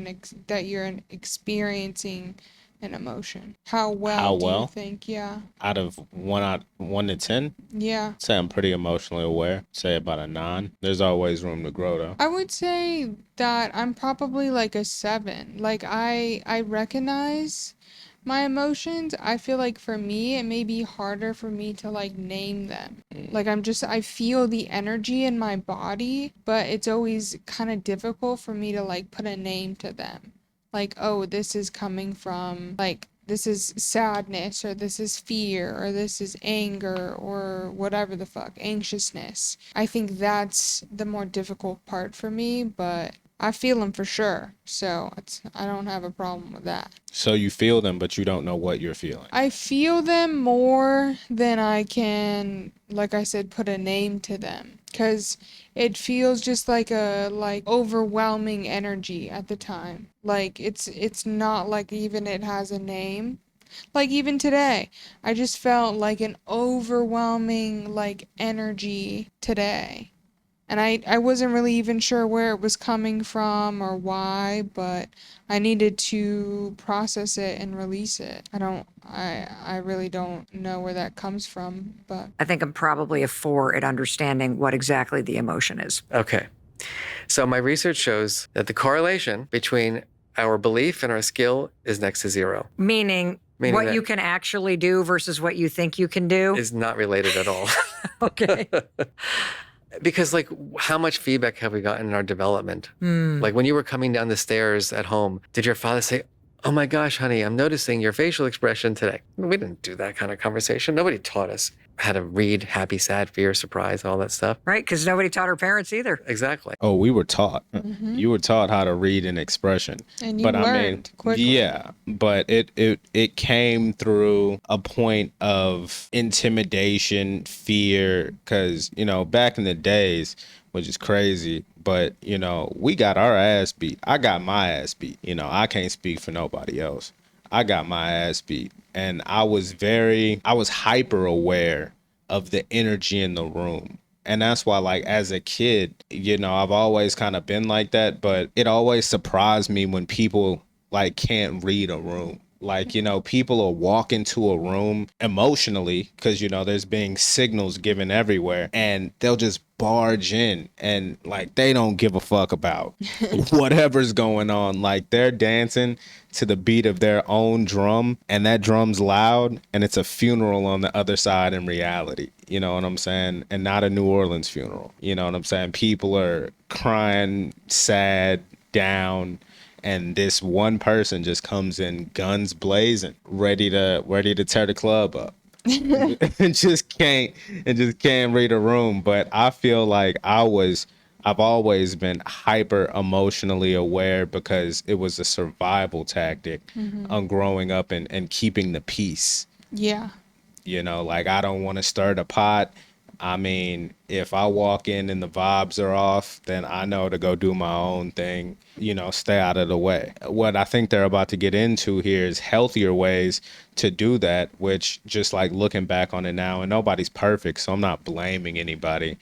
S2: experiencing an emotion. How well do you think? Yeah.
S1: Out of 1 to 10,
S2: Yeah.
S1: say I'm pretty emotionally aware. Say about a 9. There's always room to grow though.
S2: I would say that I'm probably like a 7. Like I recognize my emotions. I feel like for me it may be harder for me to like name them. Like I feel the energy in my body, but it's always kind of difficult for me to like put a name to them. Like, oh, this is coming from, like, this is sadness, or this is fear, or this is anger, or whatever the fuck, anxiousness. I think that's the more difficult part for me, but I feel them for sure. So I don't have a problem with that.
S1: So you feel them, but you don't know what you're feeling.
S2: I feel them more than I can, like I said, put a name to them. Because it feels just like a overwhelming energy at the time. Like it's not like even it has a name. Like even today, I just felt like an overwhelming like energy today. And I wasn't really even sure where it was coming from or why, but I needed to process it and release it. I really don't know where that comes from, but
S4: I think I'm probably a 4 at understanding what exactly the emotion is.
S3: Okay. So my research shows that the correlation between our belief and our skill is next to 0.
S4: Meaning what
S3: that
S4: you can actually do versus what you think you can do.
S3: Is not related at all.
S4: Okay.
S3: Because, like, how much feedback have we gotten in our development? Like, when you were coming down the stairs at home, did your father say, oh my gosh, honey, I'm noticing your facial expression today? We didn't do that kind of conversation. Nobody taught us how to read happy, sad, fear, surprise, all that stuff.
S4: Right, because nobody taught our parents either.
S3: Exactly.
S1: Oh, we were taught. You were taught how to read an expression.
S2: And you learned quickly.
S1: Yeah, but it came through a point of intimidation, fear, because, back in the days, which is crazy, but, we got our ass beat. I got my ass beat. I can't speak for nobody else. I got my ass beat. And I was hyper aware of the energy in the room. And that's why, like, as a kid, I've always kind of been like that, but it always surprised me when people like can't read a room. Like, people will walk into a room emotionally because, there's being signals given everywhere, and they'll just barge in and like they don't give a fuck about whatever's going on. Like they're dancing to the beat of their own drum, and that drum's loud, and it's a funeral on the other side in reality. You know what I'm saying? And not a New Orleans funeral. You know what I'm saying? People are crying, sad, down. And this one person just comes in guns blazing, ready to tear the club up. and just can't read a room. But I feel like I've always been hyper emotionally aware because it was a survival tactic on growing up and keeping the peace.
S2: Yeah.
S1: Like I don't want to stir the pot. I mean, if I walk in and the vibes are off, then I know to go do my own thing, stay out of the way. What I think they're about to get into here is healthier ways to do that, which just like looking back on it now, and nobody's perfect, so I'm not blaming anybody.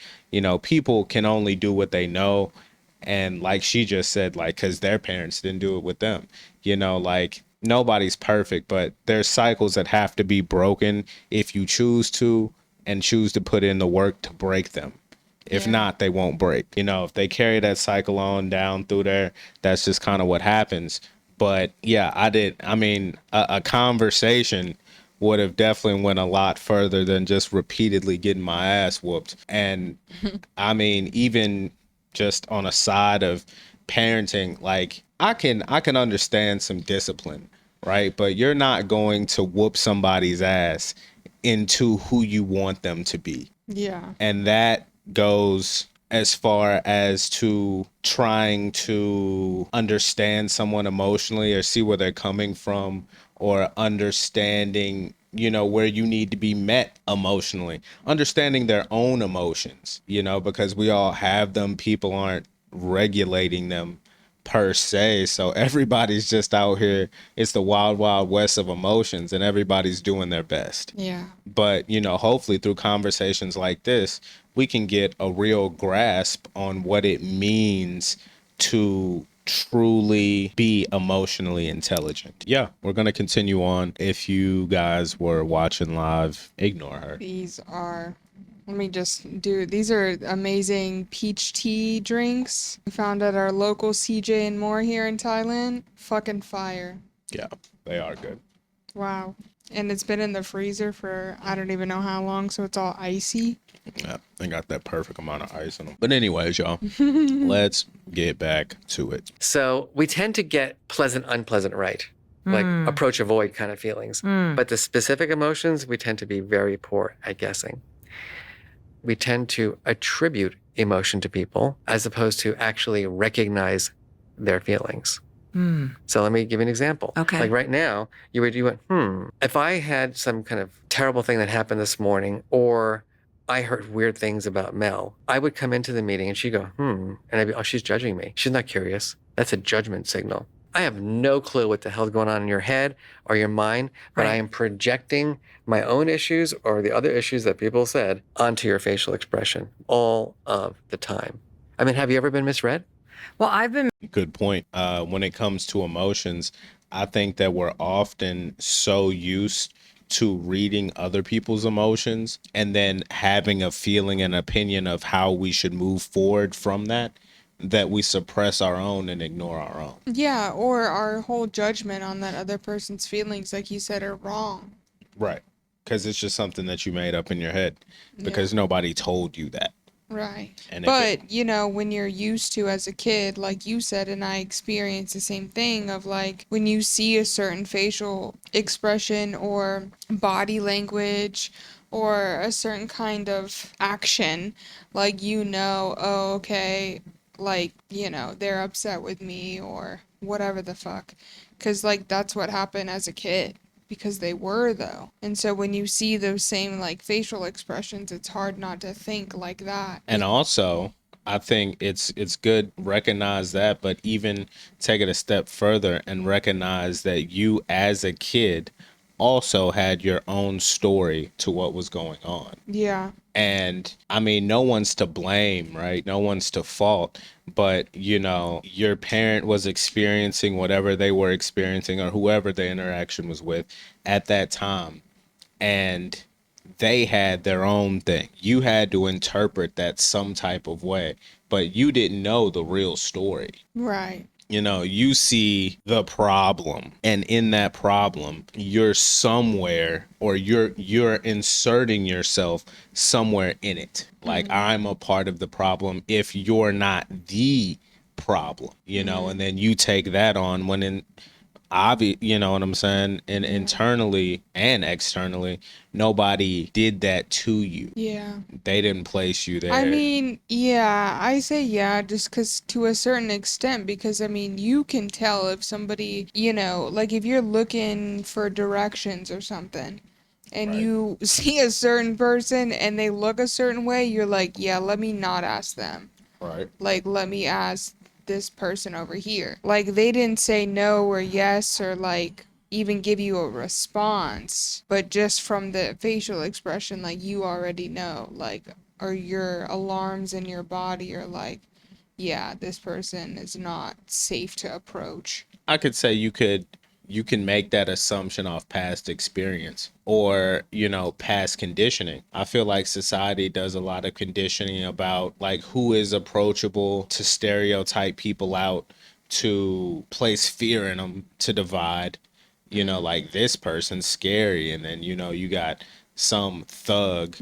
S1: People can only do what they know. And like she just said, like, because their parents didn't do it with them, like nobody's perfect, but there's cycles that have to be broken if you choose to and choose to put in the work to break them. If not, they won't break. If they carry that cycle on down through there, that's just kind of what happens. But yeah, a conversation would have definitely went a lot further than just repeatedly getting my ass whooped. And even just on a side of parenting, like I can understand some discipline, right? But you're not going to whoop somebody's ass into who you want them to be.
S2: Yeah.
S1: And that goes as far as to trying to understand someone emotionally or see where they're coming from, or understanding, where you need to be met emotionally, understanding their own emotions, because we all have them. People aren't regulating them per se. So everybody's just out here. It's the wild, wild west of emotions, and everybody's doing their best.
S2: Yeah.
S1: But, hopefully through conversations like this, we can get a real grasp on what it means to truly be emotionally intelligent. Yeah, we're going to continue on. If you guys were watching live, ignore her.
S2: These are amazing peach tea drinks we found at our local CJ and More here in Thailand. Fucking fire.
S1: Yeah, they are good.
S2: Wow. And it's been in the freezer for I don't even know how long, so it's all icy.
S1: Yeah, they got that perfect amount of ice in them. But anyways, y'all, let's get back to it.
S3: So we tend to get pleasant, unpleasant right. Like approach, avoid kind of feelings. But the specific emotions, we tend to be very poor at guessing. We tend to attribute emotion to people as opposed to actually recognize their feelings. So let me give you an example.
S4: Okay.
S3: Like right now, you went, if I had some kind of terrible thing that happened this morning, or I heard weird things about Mel, I would come into the meeting and she'd go, and I'd be, oh, she's judging me. She's not curious. That's a judgment signal. I have no clue what the hell's going on in your head or your mind, but I am projecting my own issues or the other issues that people said onto your facial expression all of the time. I mean, have you ever been misread?
S4: Well, I've been.
S1: Good point. When it comes to emotions, I think that we're often so used to reading other people's emotions and then having a feeling and opinion of how we should move forward from that we suppress our own and ignore our own.
S2: Yeah, or our whole judgment on that other person's feelings, like you said, are wrong.
S1: Right. Because it's just something that you made up in your head because nobody told you that.
S2: Right.
S1: And
S2: but, when you're used to as a kid, like you said, and I experienced the same thing of like when you see a certain facial expression or body language or a certain kind of action, like, oh, okay, like, they're upset with me or whatever the fuck. Because, like, that's what happened as a kid. Because they were, though. And so when you see those same, like, facial expressions, it's hard not to think like that.
S1: And also, I think it's good recognize that, but even take it a step further and recognize that you as a kid also had your own story to what was going on.
S2: Yeah.
S1: And I mean, no one's to blame, right? No one's to fault. But, your parent was experiencing whatever they were experiencing or whoever the interaction was with at that time. And they had their own thing. You had to interpret that some type of way, but you didn't know the real story.
S2: Right.
S1: You see the problem, and in that problem, you're somewhere, or you're inserting yourself somewhere in it. Like, I'm a part of the problem if you're not the problem, and then you take that on when in you know what I'm saying? And internally and externally, nobody did that to you.
S2: Yeah.
S1: They didn't place you there.
S2: I mean, yeah, I say yeah, just because to a certain extent, because I mean, you can tell if somebody, like if you're looking for directions or something, and
S1: Right.
S2: you see a certain person and they look a certain way, you're like, yeah, let me not ask them.
S1: Right.
S2: Like, let me ask this person over here. Like, they didn't say no or yes or like even give you a response, but just from the facial expression, like you already know, like, or your alarms in your body are like, yeah, this person is not safe to approach.
S1: I could say you can make that assumption off past experience or, past conditioning. I feel like society does a lot of conditioning about like who is approachable, to stereotype people out, to place fear in them, to divide. Like this person's scary, and then you got some thug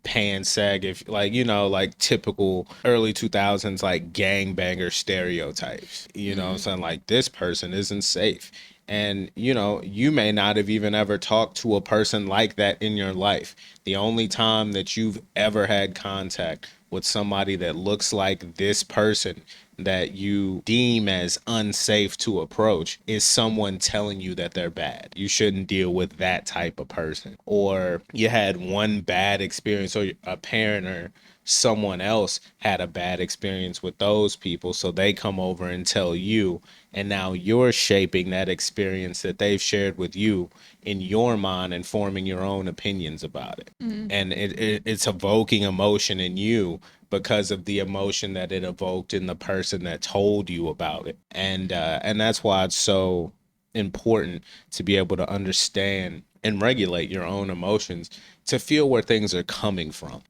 S1: pan sag, if like like typical early 2000s like gangbanger stereotypes. What I'm saying, like this person isn't safe. And you may not have even ever talked to a person like that in your life. The only time that you've ever had contact with somebody that looks like this person that you deem as unsafe to approach is someone telling you that they're bad. You shouldn't deal with that type of person. Or you had one bad experience, or a parent or someone else had a bad experience with those people, so they come over and tell you, and now you're shaping that experience that they've shared with you in your mind and forming your own opinions about it. And it's evoking emotion in you because of the emotion that it evoked in the person that told you about it. And that's why it's so important to be able to understand and regulate your own emotions, to feel where things are coming from.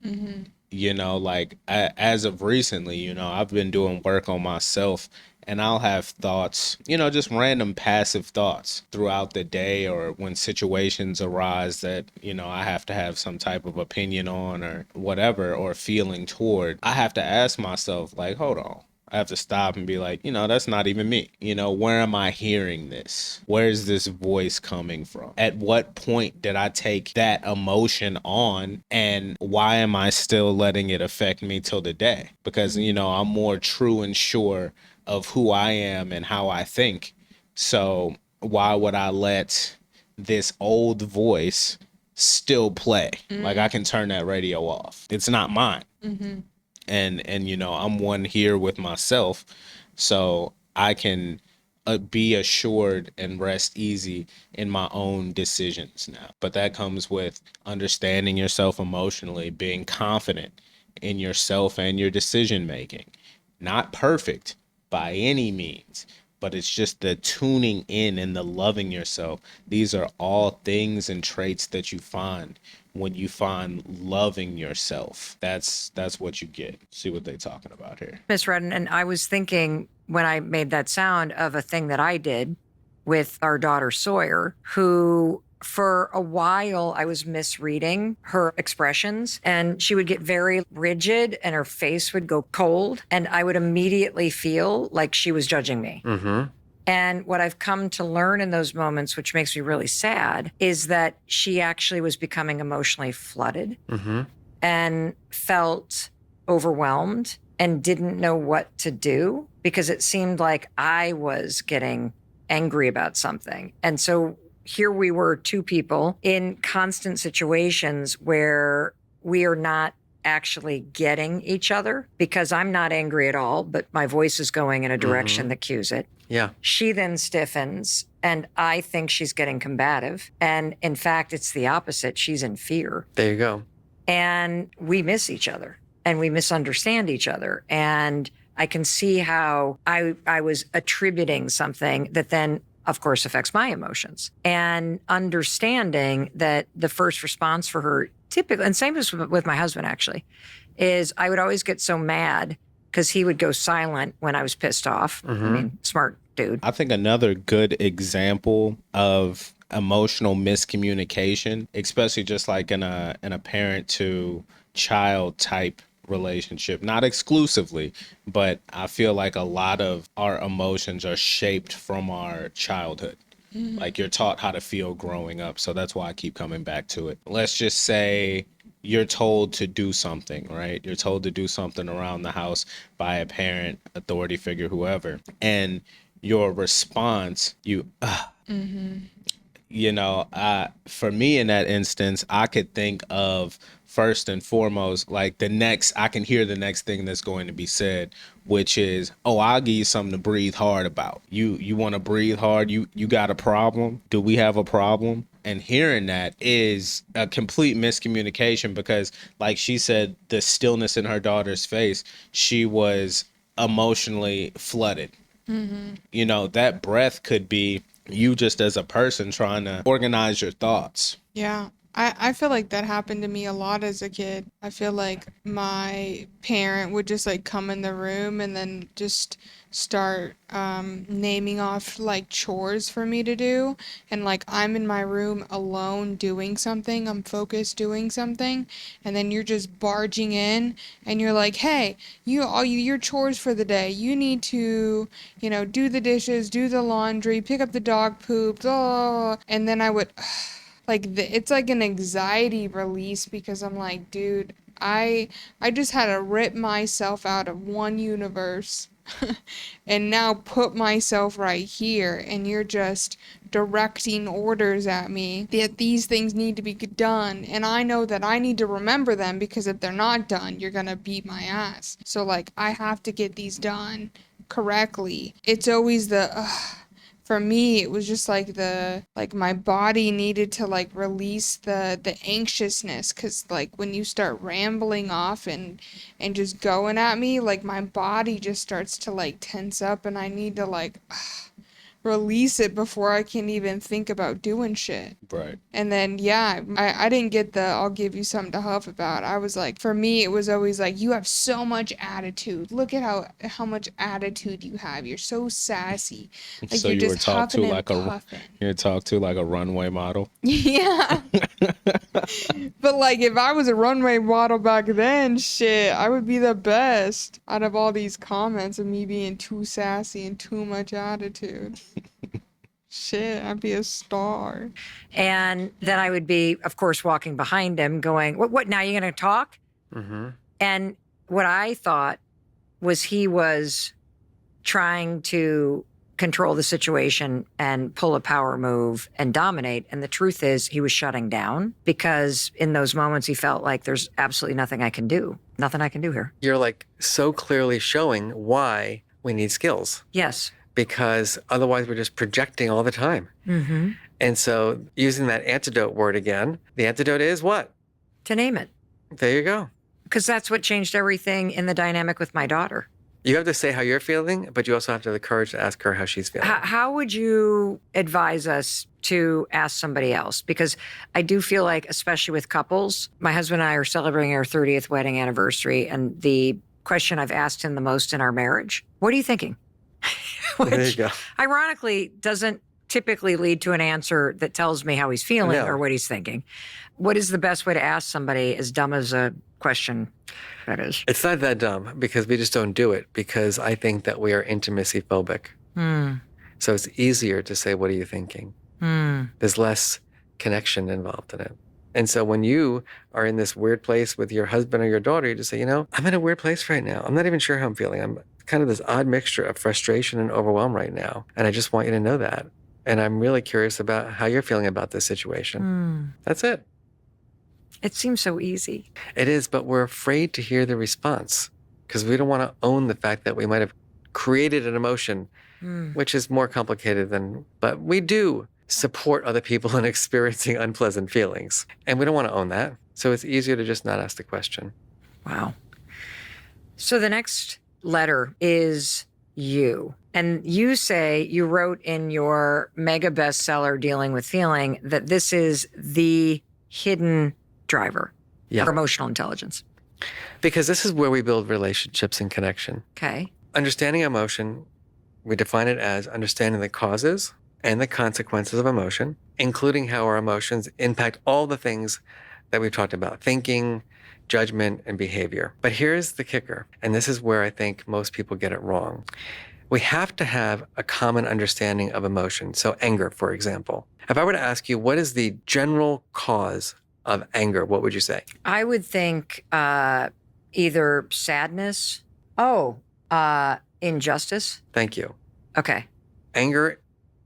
S1: Like as of recently, I've been doing work on myself, and I'll have thoughts, just random passive thoughts throughout the day, or when situations arise that, I have to have some type of opinion on or whatever, or feeling toward. I have to ask myself, like, hold on. I have to stop and be like, that's not even me. Where am I hearing this? Where's this voice coming from? At what point did I take that emotion on, and why am I still letting it affect me till today? Because, I'm more true and sure of who I am and how I think. So why would I let this old voice still play? Like, I can turn that radio off. It's not mine. And I'm one here with myself, so I can be assured and rest easy in my own decisions now. But that comes with understanding yourself emotionally, being confident in yourself and your decision making. Not perfect by any means, but it's just the tuning in and the loving yourself. These are all things and traits that you find when you find loving yourself. That's what you get. See what they're talking about here.
S4: Miss Redden, and I was thinking when I made that sound of a thing that I did with our daughter Sawyer, who for a while I was misreading her expressions, and she would get very rigid and her face would go cold, and I would immediately feel like she was judging me. And what I've come to learn in those moments, which makes me really sad, is that she actually was becoming emotionally flooded and felt overwhelmed and didn't know what to do, because it seemed like I was getting angry about something. And so here we were, two people in constant situations where we are not actually getting each other, because I'm not angry at all, but my voice is going in a direction that cues it.
S3: Yeah.
S4: She then stiffens, and I think she's getting combative. And in fact, it's the opposite. She's in fear.
S3: There you go.
S4: And we miss each other and we misunderstand each other. And I can see how I was attributing something that then, of course, affects my emotions. And understanding that the first response for her, typically, and same as with my husband actually, is I would always get so mad because he would go silent when I was pissed off. I mean, smart dude.
S1: I think another good example of emotional miscommunication, especially just like in a parent to child type relationship, not exclusively, but I feel like a lot of our emotions are shaped from our childhood. Like you're taught how to feel growing up. So that's why I keep coming back to it. Let's just say you're told to do something, right? You're told to do something around the house by a parent, authority figure, whoever. And your response, for me in that instance, I could think of first and foremost, like I can hear the next thing that's going to be said, which is, oh, I'll give you something to breathe hard about. You want to breathe hard? You got a problem? Do we have a problem? And hearing that is a complete miscommunication because, like she said, the stillness in her daughter's face, she was emotionally flooded. That breath could be you just as a person trying to organize your thoughts.
S2: Yeah. I feel like that happened to me a lot as a kid. I feel like my parent would just like come in the room and then just start naming off like chores for me to do. And like I'm in my room alone doing something, I'm focused doing something, and then you're just barging in and you're like, hey, your chores for the day. You need to, do the dishes, do the laundry, pick up the dog poop, blah. And then I would it's like an anxiety release because I'm like, dude, I just had to rip myself out of one universe and now put myself right here, and you're just directing orders at me that these things need to be done, and I know that I need to remember them because if they're not done, you're gonna beat my ass. So like I have to get these done correctly. It's always for me, it was just like my body needed to like release the anxiousness, because like when you start rambling off and just going at me, like my body just starts to like tense up, and I need to like release it before I can even think about doing shit.
S1: Right.
S2: And then, yeah, I didn't get the I'll give you something to huff about. I was like, for me, it was always like, you have so much attitude. Look at how much attitude you have. You're so sassy. Like
S1: So
S2: you're
S1: you
S2: just
S1: were talked to like
S2: puffing.
S1: you're talked to like a runway model.
S2: Yeah. But like if I was a runway model back then, shit, I would be the best out of all these comments of me being too sassy and too much attitude. Shit, I'd be a star.
S4: And then I would be, of course, walking behind him going, what now you going to talk?
S3: Mm-hmm.
S4: And what I thought was he was trying to control the situation and pull a power move and dominate. And the truth is he was shutting down because in those moments he felt like there's absolutely nothing I can do. Nothing I can do here.
S3: You're like so clearly showing why we need skills.
S4: Yes.
S3: Because otherwise we're just projecting all the time.
S4: Mm-hmm.
S3: And so using that antidote word again, the antidote is what?
S4: To name it.
S3: There you go.
S4: Because that's what changed everything in the dynamic with my daughter.
S3: You have to say how you're feeling, but you also have to have the courage to ask her how she's feeling.
S4: How would you advise us to ask somebody else? Because I do feel like, especially with couples, my husband and I are celebrating our 30th wedding anniversary, and the question I've asked him the most in our marriage, what are you thinking? Which,
S3: there you go.
S4: Ironically, doesn't typically lead to an answer that tells me how he's feeling or what he's thinking. What is the best way to ask somebody, as dumb as a question that is?
S3: It's not that dumb because we just don't do it because I think that we are intimacy phobic. So it's easier to say, what are you thinking? There's less connection involved in it. And so when you are in this weird place with your husband or your daughter, you just say, I'm in a weird place right now. I'm not even sure how I'm feeling. I'm kind of this odd mixture of frustration and overwhelm right now. And I just want you to know that. And I'm really curious about how you're feeling about this situation. That's it.
S4: It seems so easy.
S3: It is, but we're afraid to hear the response because we don't want to own the fact that we might have created an emotion, which is more complicated but we do support other people in experiencing unpleasant feelings. And we don't want to own that. So it's easier to just not ask the question.
S4: Wow. So the next letter is you. And you say, you wrote in your mega bestseller, Dealing with Feeling, that this is the hidden driver for emotional intelligence.
S3: Because this is where we build relationships and connection.
S4: Okay.
S3: Understanding emotion, we define it as understanding the causes and the consequences of emotion, including how our emotions impact all the things that we've talked about: thinking, judgment, and behavior. But here's the kicker, and this is where I think most people get it wrong. We have to have a common understanding of emotion. So anger, for example. If I were to ask you, what is the general cause of anger, what would you say?
S4: I would think either sadness. Injustice.
S3: Thank you.
S4: Okay.
S3: Anger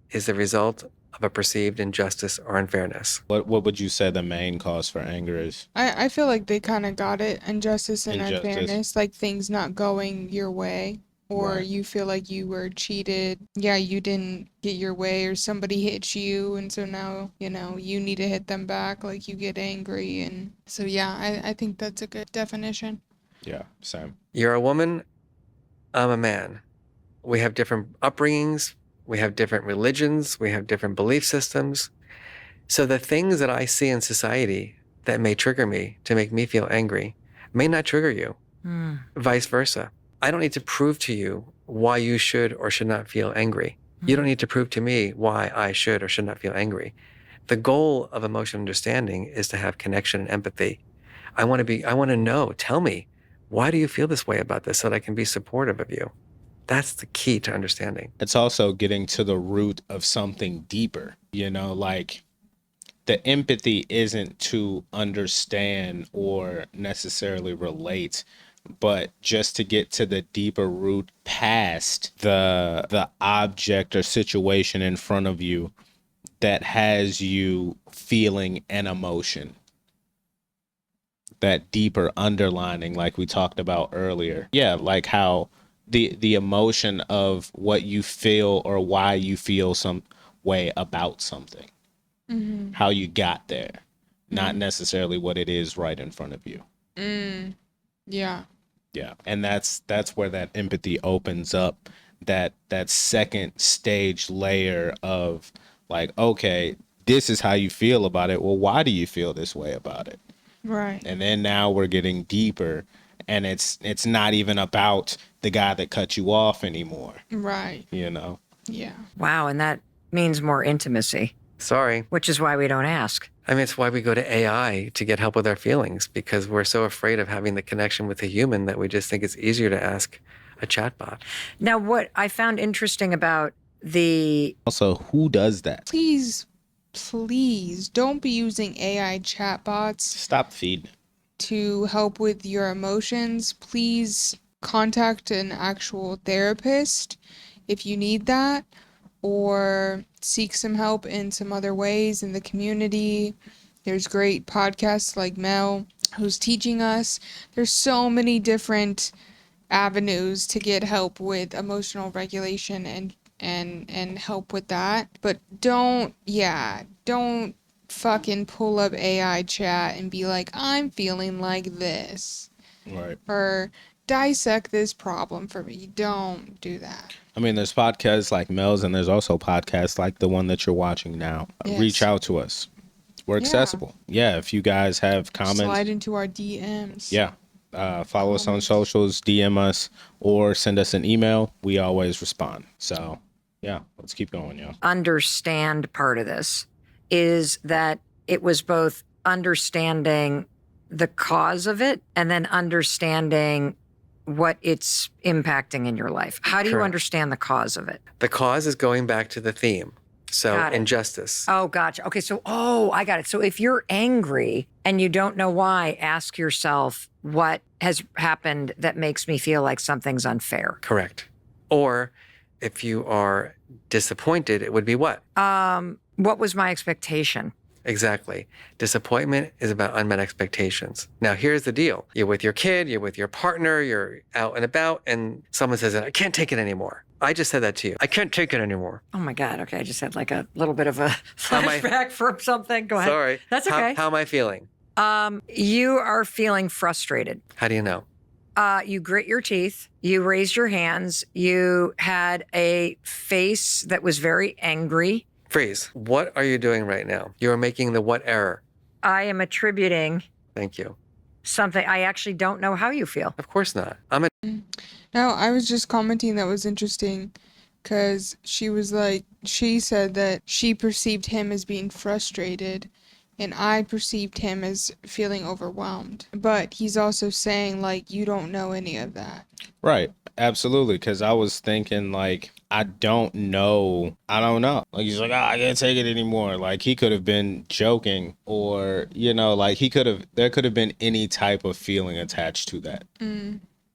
S3: is the result of a perceived injustice or unfairness.
S1: What would you say the main cause for anger is?
S2: I feel like they kind of got it. Injustice and unfairness, like things not going your way, or
S1: Right.
S2: you feel like you were cheated. Yeah, you didn't get your way, or somebody hit you, and so now, you need to hit them back, like you get angry. And so, yeah, I think that's a good definition.
S1: Yeah, same.
S3: You're a woman, I'm a man. We have different upbringings, we have different religions, we have different belief systems. So the things that I see in society that may trigger me to make me feel angry may not trigger you. Vice versa. I don't need to prove to you why you should or should not feel angry. You don't need to prove to me why I should or should not feel angry. The goal of emotional understanding is to have connection and empathy. I want to know, tell me, why do you feel this way about this so that I can be supportive of you? That's the key to understanding.
S1: It's also getting to the root of something deeper, like the empathy isn't to understand or necessarily relate, but just to get to the deeper root past the object or situation in front of you that has you feeling an emotion. That deeper underlining, like we talked about earlier. Yeah, like how the emotion of what you feel or why you feel some way about something.
S2: Mm-hmm.
S1: How you got there, not necessarily what it is right in front of you.
S2: Yeah.
S1: Yeah, and that's where that empathy opens up that second stage layer of like, okay, this is how you feel about it. Well, why do you feel this way about it?
S2: Right.
S1: And then now we're getting deeper, and it's not even about the guy that cut you off anymore.
S2: Right.
S1: Yeah.
S4: Wow, and that means more intimacy.
S3: Sorry.
S4: Which is why we don't ask.
S3: I mean, it's why we go to AI to get help with our feelings, because we're so afraid of having the connection with a human that we just think it's easier to ask a chatbot.
S4: Now, what I found interesting about
S1: Also, who does that?
S2: Please don't be using AI chatbots.
S1: Stop feeding.
S2: To help with your emotions. Please contact an actual therapist if you need that, or seek some help in some other ways in the community. There's great podcasts like Mel, who's teaching us. There's so many different avenues to get help with emotional regulation and help with that. But don't fucking pull up AI chat and be like, I'm feeling like this.
S1: Right.
S2: Or dissect this problem for me. Don't do that.
S1: I mean, there's podcasts like Mel's, and there's also podcasts like the one that you're watching now.
S2: Yes.
S1: Reach out to us. We're accessible. Yeah, if you guys have comments.
S2: Slide into our DMs.
S1: Yeah. Follow us on socials, DM us, or send us an email. We always respond. So, yeah, let's keep going, y'all.
S4: understand part of this is that it was both understanding the cause of it and then understanding what it's impacting in your life. How do you
S3: Correct.
S4: understand the cause of it?
S3: The cause is going back to the theme. So
S4: Got it.
S3: injustice.
S4: Oh, gotcha. Okay, so, I got it. So if you're angry and you don't know why, ask yourself, what has happened that makes me feel like something's unfair?
S3: Correct. Or if you are disappointed, it would be what?
S4: What was my expectation?
S3: Exactly. Disappointment is about unmet expectations. Now, here's the deal. You're with your kid, you're with your partner, you're out and about, and someone says, I can't take it anymore. I just said that to you. I can't take it anymore.
S4: Oh my God. Okay, I just had like a little bit of a
S3: am I-
S4: flashback from something. Go ahead.
S3: Sorry.
S4: That's okay.
S3: How am I feeling?
S4: You are feeling frustrated.
S3: How do you know?
S4: You grit your teeth. You raised your hands. You had a face that was very angry.
S3: Freeze. What are you doing right now? You are making the what error?
S4: I am attributing
S3: Thank you.
S4: something. I actually don't know how you feel.
S3: Of course not.
S2: No, I was just commenting that was interesting because she said that she perceived him as being frustrated and I perceived him as feeling overwhelmed. But he's also saying, like, you don't know any of that.
S1: Right. Absolutely. Because I was thinking, like, I don't know. Like, he's like, I can't take it anymore. Like, he could have been joking, or, like, there could have been any type of feeling attached to that.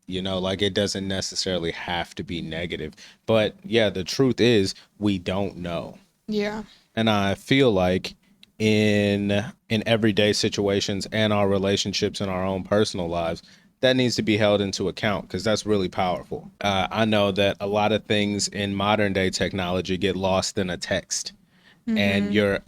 S1: Like, it doesn't necessarily have to be negative. But yeah, the truth is, we don't know.
S2: Yeah.
S1: And I feel like in everyday situations and our relationships in our own personal lives, that needs to be held into account, because that's really powerful. I know that a lot of things in modern day technology get lost in a text, and you're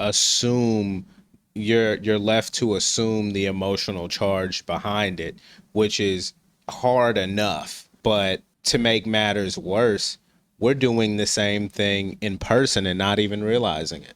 S1: left to assume the emotional charge behind it, which is hard enough. But to make matters worse, we're doing the same thing in person and not even realizing it.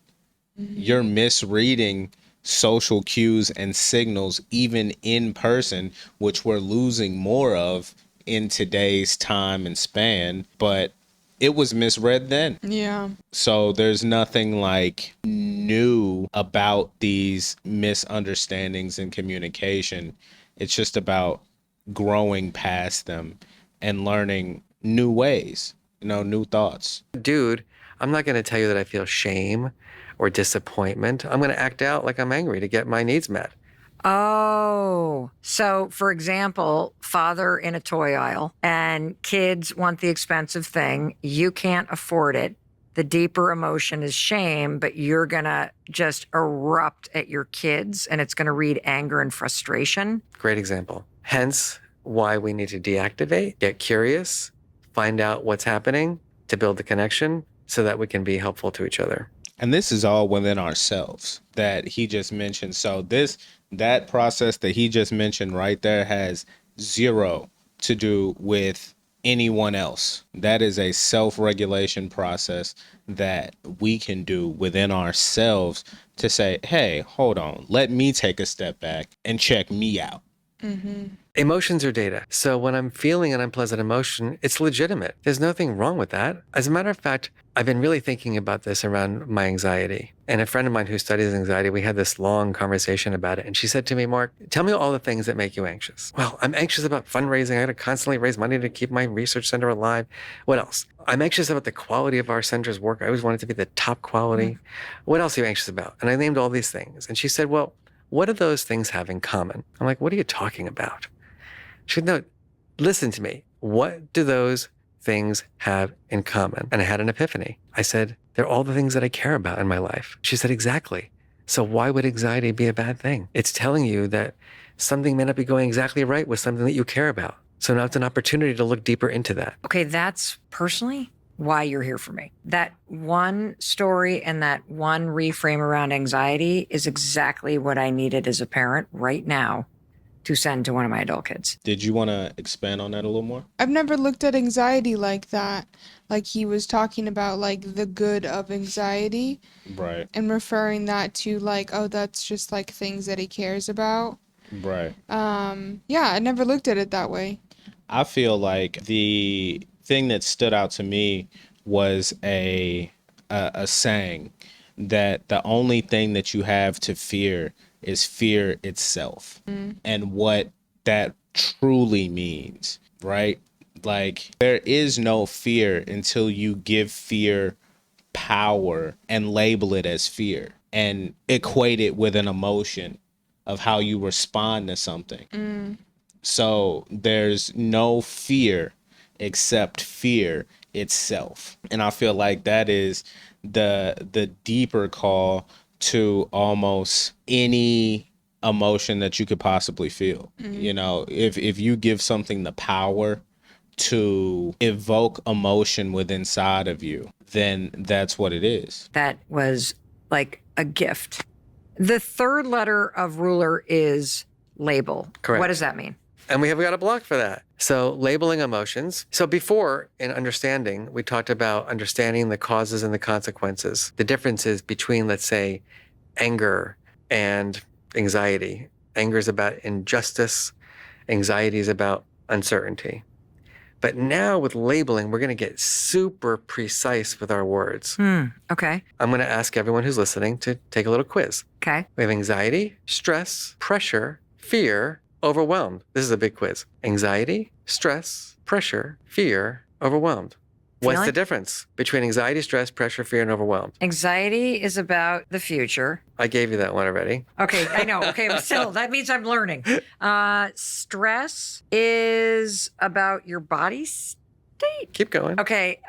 S1: You're misreading social cues and signals even in person, which we're losing more of in today's time and span, but it was misread then.
S2: Yeah.
S1: So there's nothing like new about these misunderstandings in communication. It's just about growing past them and learning new ways, new thoughts.
S3: Dude, I'm not going to tell you that I feel shame or disappointment. I'm going to act out like I'm angry to get my needs met.
S4: Oh, so for example, father in a toy aisle and kids want the expensive thing. You can't afford it. The deeper emotion is shame, but you're going to just erupt at your kids and it's going to read anger and frustration.
S3: Great example. Hence why we need to deactivate, get curious, find out what's happening to build the connection so that we can be helpful to each other.
S1: And this is all within ourselves that he just mentioned. So that process that he just mentioned right there has zero to do with anyone else. That is a self-regulation process that we can do within ourselves to say, hey, hold on, let me take a step back and check me out.
S3: Emotions are data. So when I'm feeling an unpleasant emotion, it's legitimate. There's nothing wrong with that. As a matter of fact, I've been really thinking about this around my anxiety. And a friend of mine who studies anxiety, we had this long conversation about it. And she said to me, Mark, tell me all the things that make you anxious. Well, I'm anxious about fundraising. I got to constantly raise money to keep my research center alive. What else? I'm anxious about the quality of our center's work. I always want it to be the top quality. What else are you anxious about? And I named all these things. And she said, well, what do those things have in common? I'm like, what are you talking about? She said, no, listen to me. What do those things have in common? And I had an epiphany. I said, they're all the things that I care about in my life. She said, exactly. So why would anxiety be a bad thing? It's telling you that something may not be going exactly right with something that you care about. So now it's an opportunity to look deeper into that.
S4: Okay, that's personally why you're here for me. That one story and that one reframe around anxiety is exactly what I needed as a parent right now to send to one of my adult kids.
S1: Did you want to expand on that a little more?
S2: I've never looked at anxiety like that. Like he was talking about like the good of anxiety.
S1: Right.
S2: And referring that to like, oh, that's just like things that he cares about.
S1: Right.
S2: Yeah, I never looked at it that way.
S1: I feel like the thing that stood out to me was a saying that the only thing that you have to fear is fear itself. And what that truly means, right? Like, there is no fear until you give fear power and label it as fear and equate it with an emotion of how you respond to something. So there's no fear except fear itself. And I feel like that is the deeper call to almost any emotion that you could possibly feel. You know, if you give something the power to evoke emotion within inside of you, then that's what it is.
S4: That was like a gift. The third letter of ruler is label.
S3: Correct.
S4: What does that mean?
S3: And we have got a block for that. So labeling emotions. So before in understanding, we talked about understanding the causes and the consequences. The differences between, let's say, anger and anxiety. Anger is about injustice. Anxiety is about uncertainty. But now with labeling, we're going to get super precise with our words.
S4: Okay.
S3: I'm going to ask everyone who's listening to take a little quiz.
S4: Okay.
S3: We have anxiety, stress, pressure, fear, overwhelmed. This is a big quiz. Anxiety, stress, pressure, fear, overwhelmed. What's
S4: Feeling?
S3: the difference between anxiety, stress, pressure, fear, and overwhelmed?
S4: Anxiety is about the future.
S3: I gave you that one already.
S4: Okay, I know. Okay, but still, that means I'm learning. Stress is about your body state.
S3: Keep going.
S4: Okay.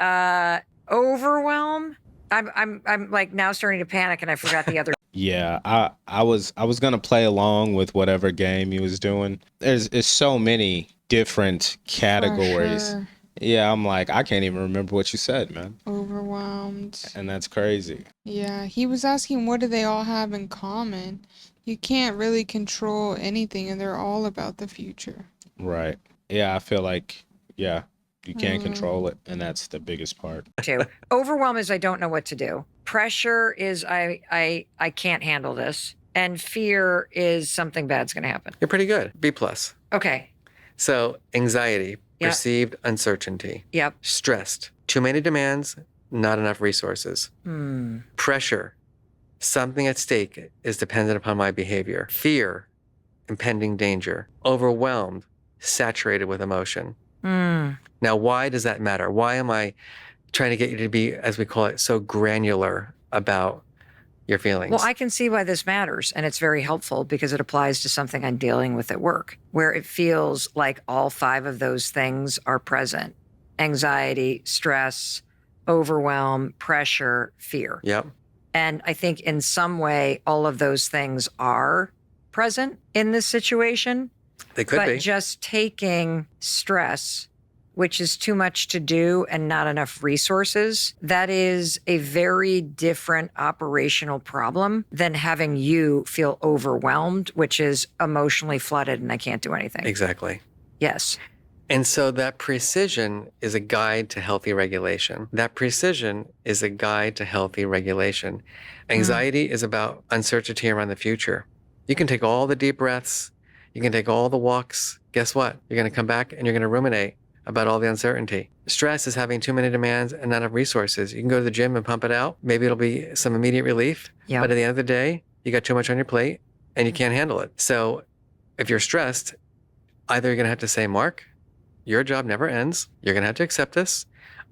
S4: Overwhelm. I'm like now starting to panic, and I forgot the other.
S1: Yeah, I was gonna play along with whatever game he was doing. There's so many different categories.
S2: Pressure,
S1: Yeah, I'm like, I can't even remember what you said, man.
S2: overwhelmed.
S1: And that's crazy.
S2: Yeah, he was asking what do they all have in common? You can't really control anything, and they're all about the future.
S1: Right. Yeah, I feel like, yeah, you can't control it. And that's the biggest part.
S4: Too. Overwhelm is I don't know what to do. Pressure is I can't handle this, and fear is something bad's going to happen.
S3: You're pretty good. B plus.
S4: Okay.
S3: So anxiety,
S4: Yeah.
S3: perceived uncertainty.
S4: Yep.
S3: Stressed, too many demands, not enough resources. Pressure, something at stake is dependent upon my behavior. Fear, impending danger. Overwhelmed, saturated with emotion. Now, why does that matter? Why am I trying to get you to be, as we call it, so granular about your feelings?
S4: Well, I can see why this matters, and it's very helpful because it applies to something I'm dealing with at work, where it feels like all 5 of those things are present: anxiety, stress, overwhelm, pressure, fear.
S3: Yep.
S4: And I think in some way, all of those things are present in this situation.
S3: They could
S4: but
S3: be.
S4: just taking stress, which is too much to do and not enough resources, that is a very different operational problem than having you feel overwhelmed, which is emotionally flooded and I can't do anything.
S3: Exactly.
S4: Yes.
S3: And so that precision is a guide to healthy regulation. That precision is a guide to healthy regulation. Anxiety is about uncertainty around the future. You can take all the deep breaths. You can take all the walks. Guess what? You're going to come back and you're going to ruminate about all the uncertainty. Stress is having too many demands and not enough resources. You can go to the gym and pump it out. Maybe it'll be some immediate relief.
S4: Yeah.
S3: But at the end of the day, you got too much on your plate and you can't handle it. So if you're stressed, either you're going to have to say, Mark, your job never ends. You're going to have to accept this,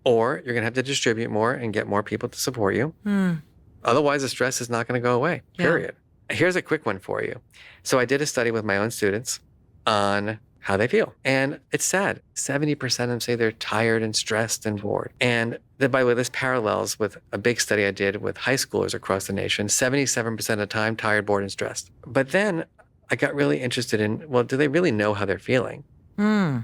S3: or you're going to have to distribute more and get more people to support you. Otherwise, the stress is not going to go away, period. Here's a quick one for you. So I did a study with my own students on how they feel. And it's sad. 70% of them say they're tired and stressed and bored. And by the way, this parallels with a big study I did with high schoolers across the nation. 77% of the time, tired, bored, and stressed. But then I got really interested in, well, do they really know how they're feeling?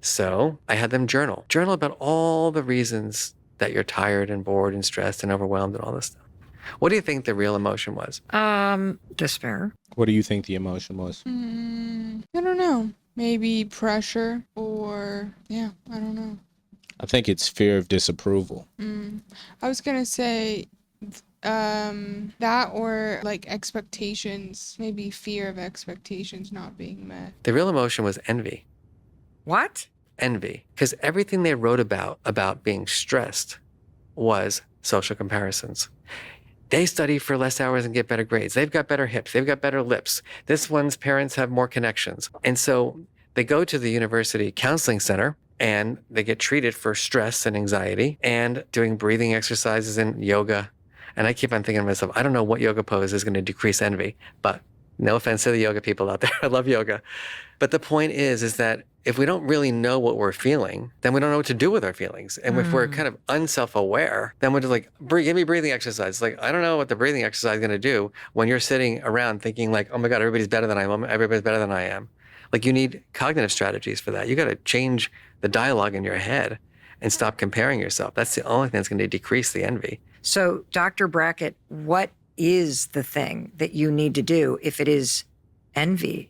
S3: So I had them journal about all the reasons that you're tired and bored and stressed and overwhelmed and all this stuff. What do you think the real emotion was?
S4: Despair.
S1: What do you think the emotion was?
S2: I don't know. Maybe pressure or, I don't know.
S1: I think it's fear of disapproval.
S2: I was going to say that or like expectations, maybe fear of expectations not being met.
S3: The real emotion was envy.
S4: What?
S3: Envy. Because everything they wrote about being stressed was social comparisons. They study for less hours and get better grades. They've got better hips. They've got better lips. This one's parents have more connections. And so they go to the university counseling center and they get treated for stress and anxiety and doing breathing exercises and yoga. And I keep on thinking to myself, I don't know what yoga pose is going to decrease envy, but no offense to the yoga people out there. I love yoga. But the point is that if we don't really know what we're feeling, then we don't know what to do with our feelings. And if we're kind of unself-aware, then we're just like, give me breathing exercise. Like, I don't know what the breathing exercise is going to do when you're sitting around thinking like, oh my God, everybody's better than I am. Everybody's better than I am. Like you need cognitive strategies for that. You got to change the dialogue in your head and stop comparing yourself. That's the only thing that's going to decrease the envy.
S4: So, Dr. Brackett, what is the thing that you need to do if it is envy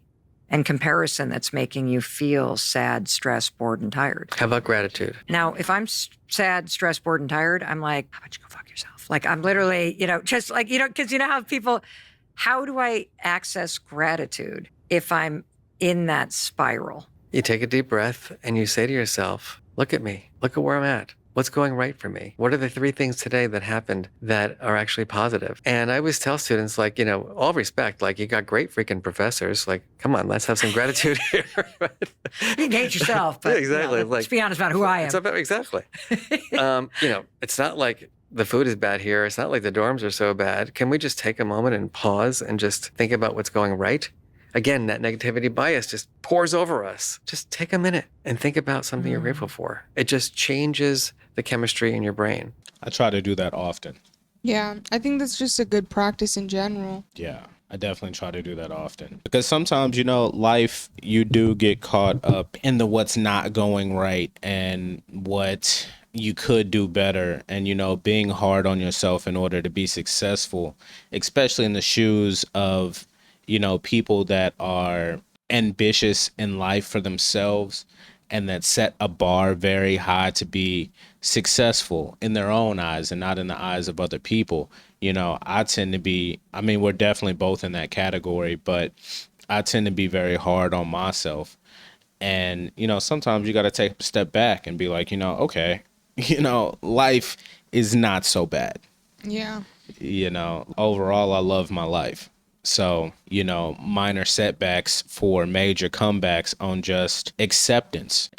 S4: and comparison that's making you feel sad, stressed, bored, and tired?
S3: How about gratitude?
S4: Now, if I'm sad, stressed, bored, and tired, I'm like, how about you go fuck yourself? Like, I'm literally, just like, because you know how people, how do I access gratitude if I'm in that spiral?
S3: You take a deep breath and you say to yourself, Look at me. Look at where I'm at. What's going right for me? What are the 3 things today that happened that are actually positive? And I always tell students, like, all respect, like, you got great freaking professors. Like, come on, let's have some gratitude here.
S4: You can hate yourself, but
S3: Yeah, exactly.
S4: let's be honest about who I am.
S3: Exactly. It's not like the food is bad here. It's not like the dorms are so bad. Can we just take a moment and pause and just think about what's going right? Again, that negativity bias just pours over us. Just take a minute and think about something you're grateful for. It just changes the chemistry in your brain.
S1: I try to do that often.
S2: Yeah, I think that's just a good practice in general.
S1: Yeah, I definitely try to do that often. Because sometimes, life, you do get caught up in the what's not going right and what you could do better. And, being hard on yourself in order to be successful, especially in the shoes of, people that are ambitious in life for themselves and that set a bar very high to be successful in their own eyes and not in the eyes of other people. I tend to be, we're definitely both in that category, but I tend to be very hard on myself. And, sometimes you got to take a step back and be like, okay, life is not so bad.
S2: Yeah.
S1: Overall, I love my life. So, minor setbacks for major comebacks on just acceptance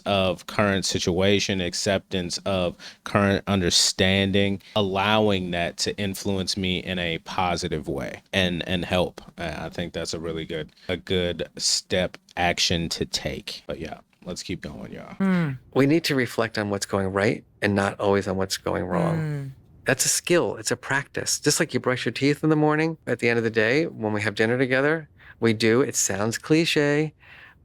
S1: of current situation, acceptance of current understanding, allowing that to influence me in a positive way and help. I think that's a really good step action to take. But yeah, let's keep going, y'all.
S3: We need to reflect on what's going right and not always on what's going wrong. That's a skill. It's a practice. Just like you brush your teeth in the morning, at the end of the day, when we have dinner together, we do. It sounds cliche,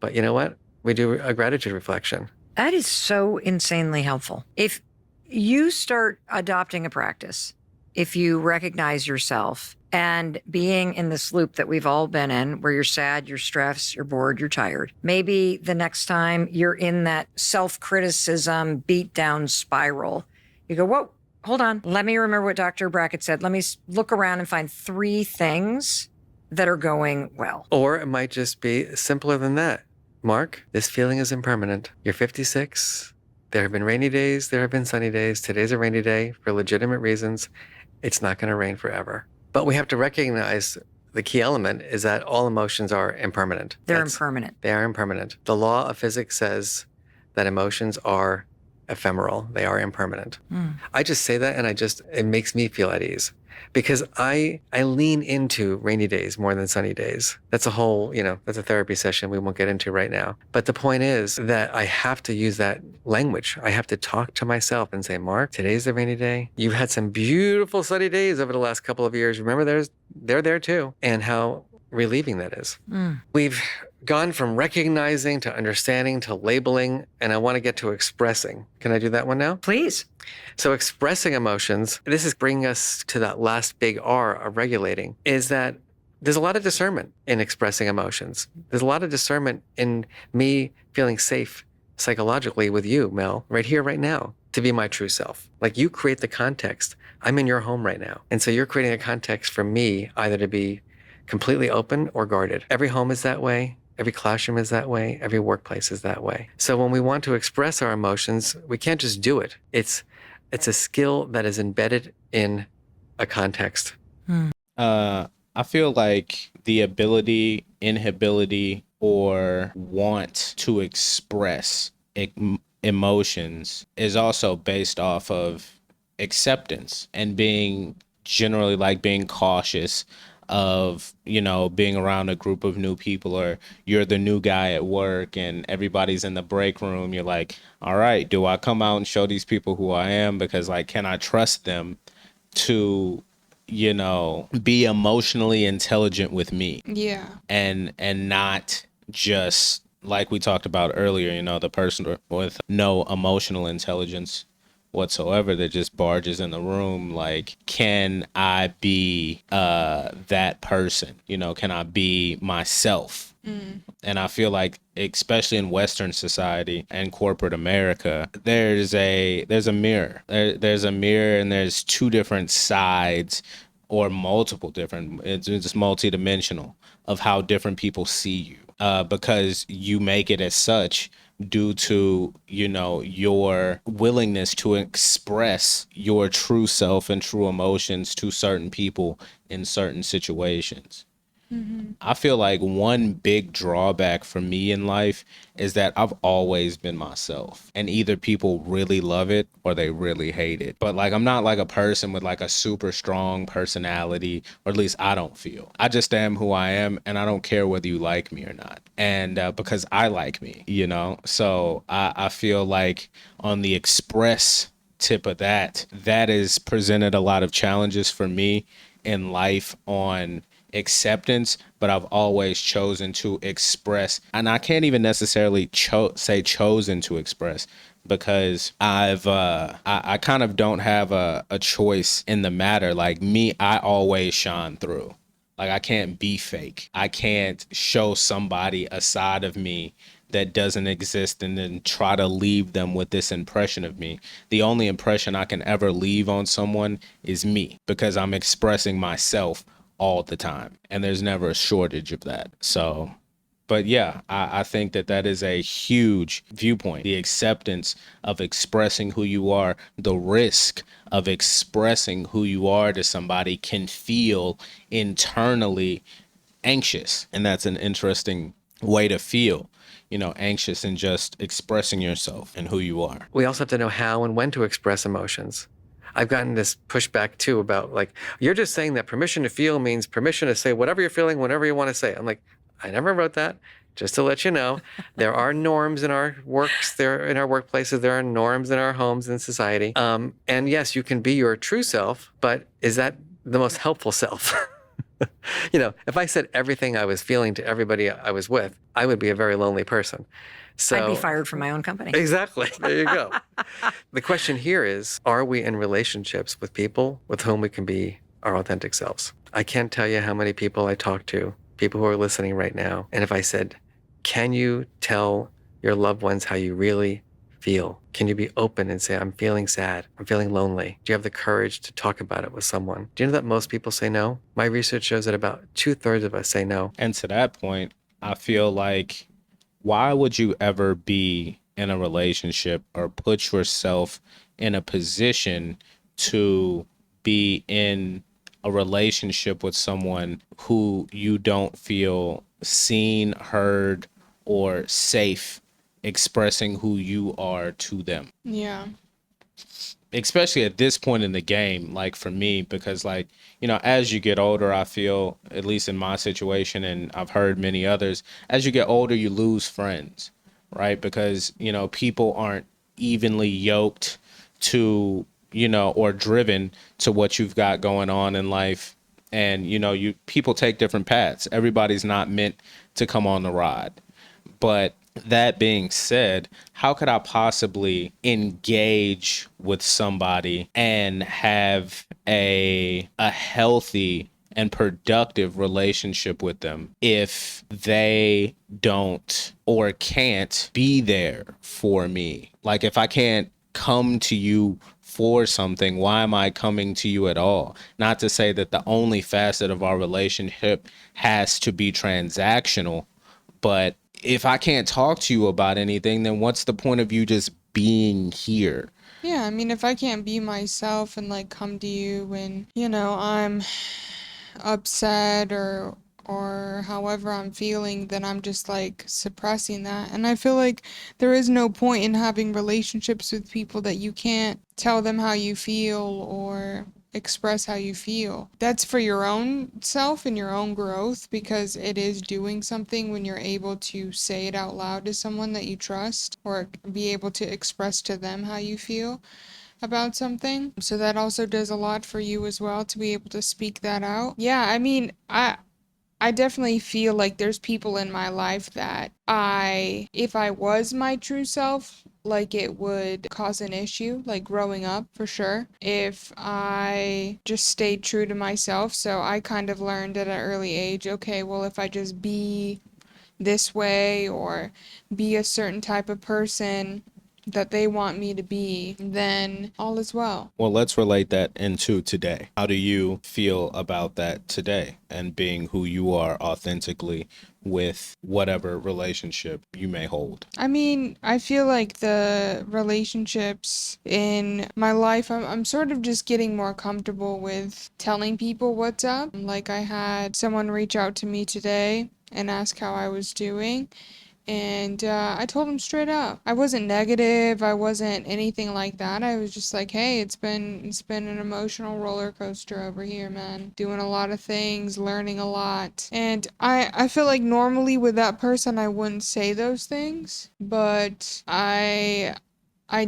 S3: but you know what? We do a gratitude reflection.
S4: That is so insanely helpful. If you start adopting a practice, if you recognize yourself and being in this loop that we've all been in, where you're sad, you're stressed, you're bored, you're tired, maybe the next time you're in that self-criticism, beat-down spiral, you go, whoa. Hold on. Let me remember what Dr. Brackett said. Let me look around and find 3 things that are going well.
S3: Or it might just be simpler than that. Mark, this feeling is impermanent. You're 56. There have been rainy days. There have been sunny days. Today's a rainy day for legitimate reasons. It's not going to rain forever. But we have to recognize the key element is that all emotions are impermanent.
S4: They're impermanent.
S3: They are impermanent. The law of physics says that emotions are ephemeral. They are impermanent. I just say that and it makes me feel at ease because I lean into rainy days more than sunny days. That's a whole, that's a therapy session we won't get into right now. But the point is that I have to use that language. I have to talk to myself and say, Mark, today's the rainy day. You've had some beautiful sunny days over the last couple of years. Remember, they're there too. And how relieving that is. We've gone from recognizing to understanding to labeling, and I want to get to expressing. Can I do that one now?
S4: Please.
S3: So expressing emotions, this is bringing us to that last big R of regulating, is that there's a lot of discernment in expressing emotions. There's a lot of discernment in me feeling safe psychologically with you, Mel, right here, right now, to be my true self. Like you create the context. I'm in your home right now. And so you're creating a context for me either to be completely open or guarded. Every home is that way. Every classroom is that way. Every workplace is that way. So when we want to express our emotions, we can't just do it. It's a skill that is embedded in a context.
S1: I feel like the ability, inability, or want to express emotions is also based off of acceptance and being cautious of, being around a group of new people, or you're the new guy at work and everybody's in the break room. You're like, all right, do I come out and show these people who I am? Because can I trust them to, be emotionally intelligent with me?
S2: Yeah.
S1: And not just like we talked about earlier, the person with no emotional intelligence whatsoever that just barges in the room. Like, can I be that person? Can I be myself? And I feel like, especially in Western society and corporate America, there's a mirror. There's a mirror, and there's 2 different sides, or multiple different. It's multidimensional of how different people see you. because you make it as such due to, you know, your willingness to express your true self and true emotions to certain people in certain situations. I feel like one big drawback for me in life is that I've always been myself. And either people really love it or they really hate it. But like, I'm not like a person with like a super strong personality, or at least I don't feel. I just am who I am, and I don't care whether you like me or not. And because I like me, you know? So I feel like on the express tip of that, that has presented a lot of challenges for me in life on acceptance, but I've always chosen to express, and I can't even necessarily say chosen to express, because I kind of don't have a choice in the matter. Like me, I always shine through. Like I can't be fake. I can't show somebody a side of me that doesn't exist and then try to leave them with this impression of me. The only impression I can ever leave on someone is me, because I'm expressing myself all the time, and there's never a shortage of that. So, but yeah, I think that that is a huge viewpoint. The acceptance of expressing who you are, the risk of expressing who you are to somebody can feel internally anxious. And that's an interesting way to feel, you know, anxious and just expressing yourself and who you are.
S3: We also have to know how and when to express emotions. I've gotten this pushback too about like, you're just saying that permission to feel means permission to say whatever you're feeling, whenever you want to say it. I'm like, I never wrote that. Just to let you know, there are norms in our works, there in our workplaces, there are norms in our homes and society. And yes, you can be your true self, but is that the most helpful self? You know, if I said everything I was feeling to everybody I was with, I would be a very lonely person. So
S4: I'd be fired from my own company.
S3: Exactly. There you go. The question here is, are we in relationships with people with whom we can be our authentic selves? I can't tell you how many people I talk to, people who are listening right now. And if I said, can you tell your loved ones how you really feel? Can you be open and say, I'm feeling sad, I'm feeling lonely? Do you have the courage to talk about it with someone? Do you know that most people say no? My research shows that about 2/3 of us say no.
S1: And to that point, I feel like, why would you ever be in a relationship or put yourself in a position to be in a relationship with someone who you don't feel seen, heard, or safe expressing who you are to them?
S2: Yeah.
S1: Especially at this point in the game, like for me, because like, you know, as you get older, I feel, at least in my situation, and I've heard many others, as you get older, you lose friends, right? Because, you know, people aren't evenly yoked to, you know, or driven to what you've got going on in life. And, you know, people take different paths. Everybody's not meant to come on the ride. But that being said, how could I possibly engage with somebody and have a healthy and productive relationship with them if they don't or can't be there for me? Like, if I can't come to you for something, why am I coming to you at all? Not to say that the only facet of our relationship has to be transactional, but if I can't talk to you about anything, then what's the point of you just being here?
S2: Yeah, I mean, if I can't be myself and like come to you when, you know, I'm upset or however I'm feeling, then I'm just like suppressing that. And I feel like there is no point in having relationships with people that you can't tell them how you feel or express how you feel. That's for your own self and your own growth, because it is doing something when you're able to say it out loud to someone that you trust, or be able to express to them how you feel about something. So that also does a lot for you as well, to be able to speak that out. Yeah, I mean, I definitely feel like there's people in my life that if I was my true self, like it would cause an issue, like growing up for sure, if I just stayed true to myself. So I kind of learned at an early age, okay, well, if I just be this way or be a certain type of person, that they want me to be, then all is well.
S1: Well, let's relate that into today. How do you feel about that today and being who you are authentically with whatever relationship you may hold?
S2: I mean, I feel like the relationships in my life, I'm sort of just getting more comfortable with telling people what's up. Like, I had someone reach out to me today and ask how I was doing. And I told him straight up. I wasn't negative. I wasn't anything like that. I was just like, hey, it's been an emotional roller coaster over here, man. Doing a lot of things, learning a lot. And I feel like normally with that person I wouldn't say those things, but I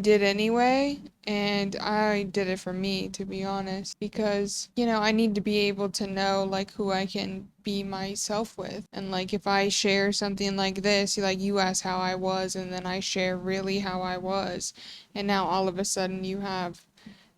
S2: did anyway, and I did it for me, to be honest, because, I need to be able to know, like, who I can be myself with. And, like, if I share something like this, like, you ask how I was, and then I share really how I was, and now all of a sudden you have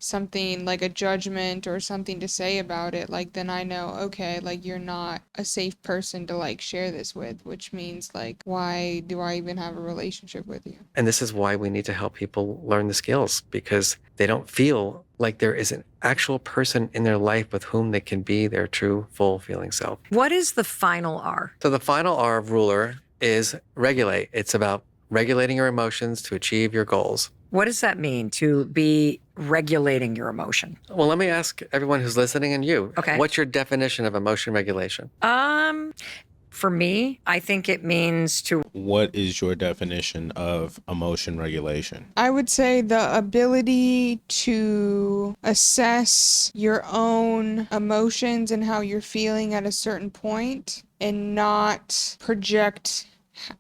S2: something like a judgment or something to say about it, like, then I know, okay, like, you're not a safe person to, like, share this with, which means, like, why do I even have a relationship with you?
S3: And this is why we need to help people learn the skills, because they don't feel like there is an actual person in their life with whom they can be their true, full feeling self.
S4: What is the final R?
S3: So the final R of ruler is regulate. It's about regulating your emotions to achieve your goals.
S4: What does that mean, to be regulating your emotion?
S3: Well, let me ask everyone who's listening and you.
S4: Okay.
S3: What's your definition of emotion regulation?
S4: For me, I think it means to...
S1: What is your definition of emotion regulation?
S2: I would say the ability to assess your own emotions and how you're feeling at a certain point and not project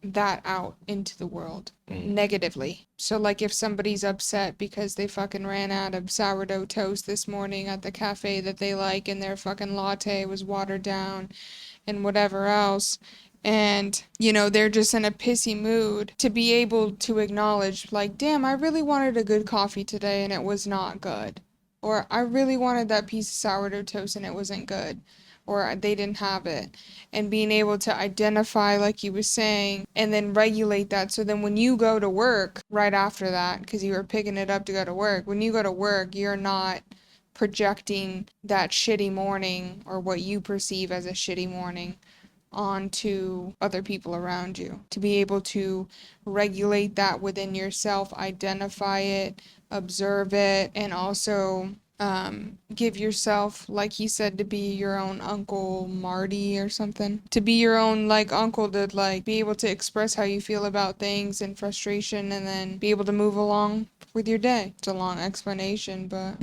S2: that out into the world negatively. So, like, if somebody's upset because they fucking ran out of sourdough toast this morning at the cafe that they like and their fucking latte was watered down and whatever else, and, they're just in a pissy mood, to be able to acknowledge, like, damn, I really wanted a good coffee today and it was not good. Or I really wanted that piece of sourdough toast and it wasn't good. Or they didn't have it. And being able to identify, like you were saying, and then regulate that. So then when you go to work right after that, because you were picking it up to go to work, when you go to work, you're not projecting that shitty morning or what you perceive as a shitty morning onto other people around you. To be able to regulate that within yourself, identify it, observe it, and also give yourself, like he said, to be your own Uncle Marty or something. To be your own, like, uncle, to, like, be able to express how you feel about things and frustration, and then be able to move along with your day. It's a long explanation, but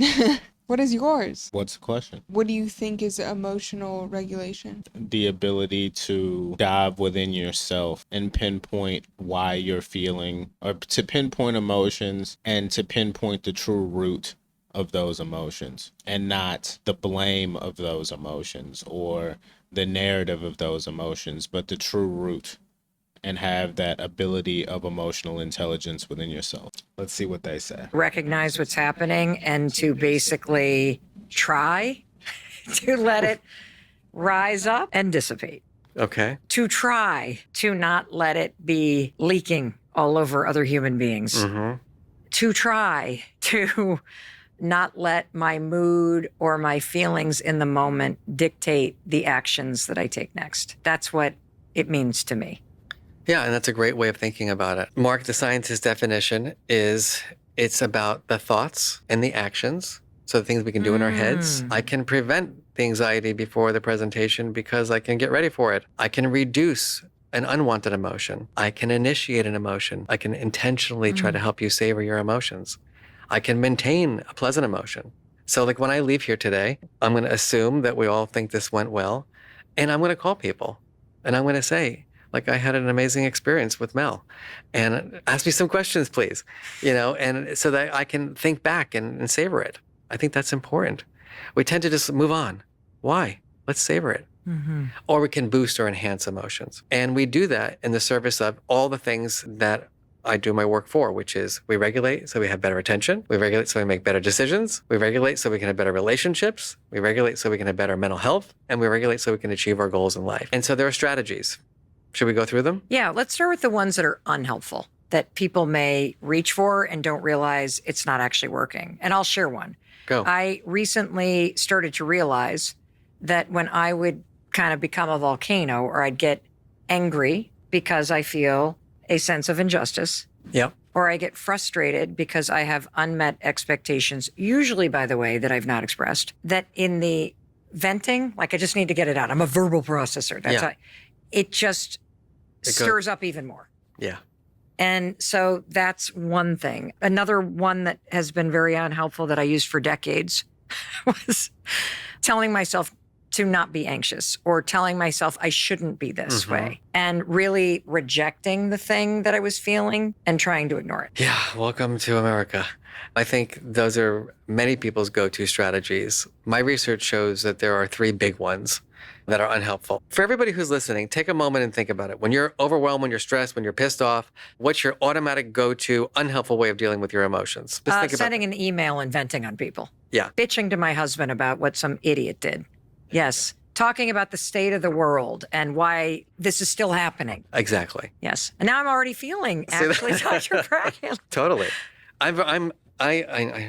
S2: what is yours?
S1: What's the question?
S2: What do you think is emotional regulation?
S1: The ability to dive within yourself and pinpoint why you're feeling, or to pinpoint emotions and to pinpoint the true root of those emotions, and not the blame of those emotions or the narrative of those emotions, but the true root, and have that ability of emotional intelligence within yourself. Let's see what they say.
S4: Recognize what's happening and to basically try to let it rise up and dissipate.
S3: Okay.
S4: To try to not let it be leaking all over other human beings.
S3: Mm-hmm.
S4: To try to not let my mood or my feelings in the moment dictate the actions that I take next. That's what it means to me.
S3: Yeah, and that's a great way of thinking about it. Mark, the scientist's definition is it's about the thoughts and the actions. So the things we can do in our heads. I can prevent the anxiety before the presentation because I can get ready for it. I can reduce an unwanted emotion. I can initiate an emotion. I can intentionally try to help you savor your emotions. I can maintain a pleasant emotion. So, like, when I leave here today, I'm going to assume that we all think this went well, and I'm going to call people and I'm going to say, like, I had an amazing experience with Mel, and ask me some questions, please, and so that I can think back and savor it. I think that's important. We tend to just move on. Why? Let's savor it.
S4: Mm-hmm.
S3: Or we can boost or enhance emotions. And we do that in the service of all the things that I do my work for, which is we regulate so we have better attention. We regulate so we make better decisions. We regulate so we can have better relationships. We regulate so we can have better mental health. And we regulate so we can achieve our goals in life. And so there are strategies. Should we go through them?
S4: Yeah, let's start with the ones that are unhelpful. that people may reach for and don't realize it's not actually working. And I'll share one.
S3: Go.
S4: I recently started to realize that when I would kind of become a volcano, or I'd get angry because I feel a sense of injustice,
S3: Yep.
S4: or I get frustrated because I have unmet expectations, usually, by the way, that I've not expressed, that in the venting, like I just need to get it out. I'm a verbal processor. That's how it just stirs up even more.
S3: Yeah.
S4: And so that's one thing. Another one that has been very unhelpful that I used for decades was telling myself to not be anxious, or telling myself I shouldn't be this way, and really rejecting the thing that I was feeling and trying to ignore it.
S3: Yeah. Welcome to America. I think those are many people's go-to strategies. My research shows that there are 3 big ones that are unhelpful. For everybody who's listening, take a moment and think about it. When you're overwhelmed, when you're stressed, when you're pissed off, what's your automatic go-to unhelpful way of dealing with your emotions? Just think about
S4: Sending an email and venting on people.
S3: Yeah.
S4: Bitching to my husband about what some idiot did. Yes. Talking about the state of the world and why this is still happening.
S3: Exactly.
S4: Yes. And now I'm already feeling actually Dr. Bracken.
S3: Totally. I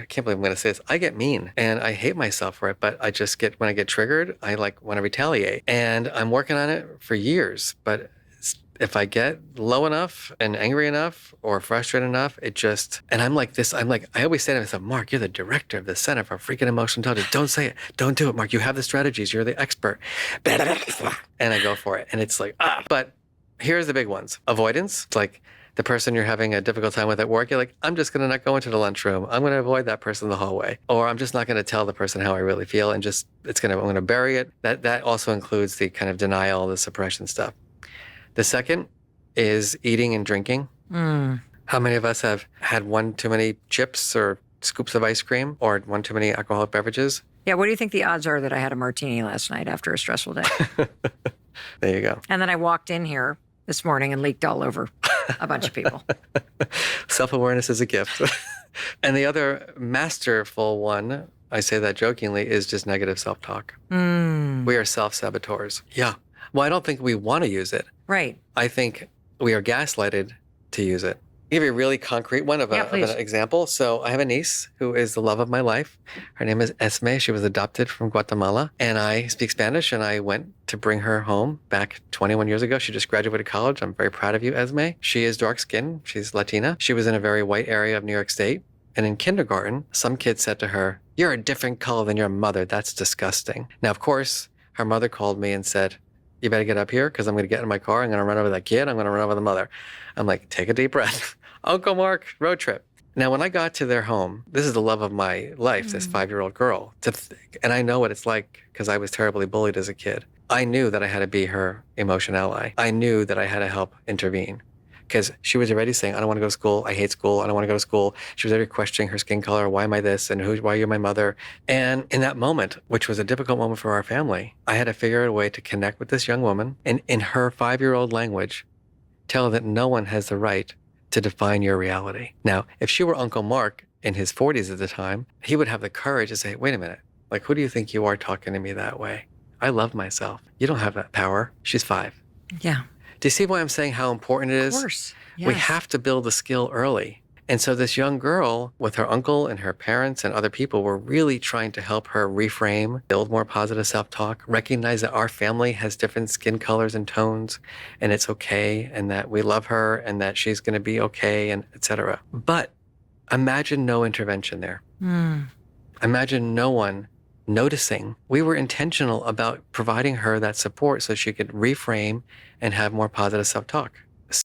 S3: can't believe I'm going to say this. I get mean and I hate myself for it, but I just get, when I get triggered, I like want to retaliate. And I'm working on it for years. But if I get low enough and angry enough or frustrated enough, it just, and I'm like, I always say to myself, Mark, you're the director of the Center for Freaking Emotional Intelligence. Don't say it. Don't do it, Mark. You have the strategies. You're the expert. And I go for it. And it's like, But here's the big ones. Avoidance. It's like, the person you're having a difficult time with at work, you're like, I'm just going to not go into the lunchroom. I'm going to avoid that person in the hallway. Or I'm just not going to tell the person how I really feel and I'm going to bury it. That also includes the kind of denial, the suppression stuff. The second is eating and drinking. How many of us have had one too many chips or scoops of ice cream or one too many alcoholic beverages?
S4: Yeah, what do you think the odds are that I had a martini last night after a stressful day?
S3: There you go.
S4: And then I walked in here this morning and leaked all over a bunch of people.
S3: Self-awareness is a gift. And the other masterful one, I say that jokingly, is just negative self-talk. We are self-saboteurs. Yeah. Well, I don't think we want to use it.
S4: Right.
S3: I think we are gaslighted to use it. I'll give you a really concrete one of an example. So I have a niece who is the love of my life. Her name is Esme. She was adopted from Guatemala. And I speak Spanish, and I went to bring her home back 21 years ago. She just graduated college. I'm very proud of you, Esme. She is dark skinned. She's Latina. She was in a very white area of New York State. And in kindergarten, some kid said to her, "You're a different color than your mother. That's disgusting." Now, of course, her mother called me and said, "You better get up here because I'm going to get in my car. I'm going to run over that kid. I'm going to run over the mother." I'm like, take a deep breath. Uncle Mark, road trip. Now, when I got to their home, this is the love of my life, this 5-year-old girl. And I know what it's like because I was terribly bullied as a kid. I knew that I had to be her emotion ally. I knew that I had to help intervene because she was already saying, "I don't want to go to school. I hate school. I don't want to go to school." She was already questioning her skin color. "Why am I this? And why you're my mother?" And in that moment, which was a difficult moment for our family, I had to figure out a way to connect with this young woman and in her 5-year-old language, tell her that no one has the right to define your reality. Now, if she were Uncle Mark in his 40s at the time, he would have the courage to say, "Wait a minute, like, who do you think you are talking to me that way? I love myself. You don't have that power." She's 5.
S4: Yeah.
S3: Do you see why I'm saying how important it is?
S4: Of course. Yes.
S3: We have to build the skill early. And so this young girl with her uncle and her parents and other people were really trying to help her reframe, build more positive self-talk, recognize that our family has different skin colors and tones and it's okay and that we love her and that she's going to be okay and etc. But imagine no intervention there. Imagine no one noticing. We were intentional about providing her that support so she could reframe and have more positive self-talk.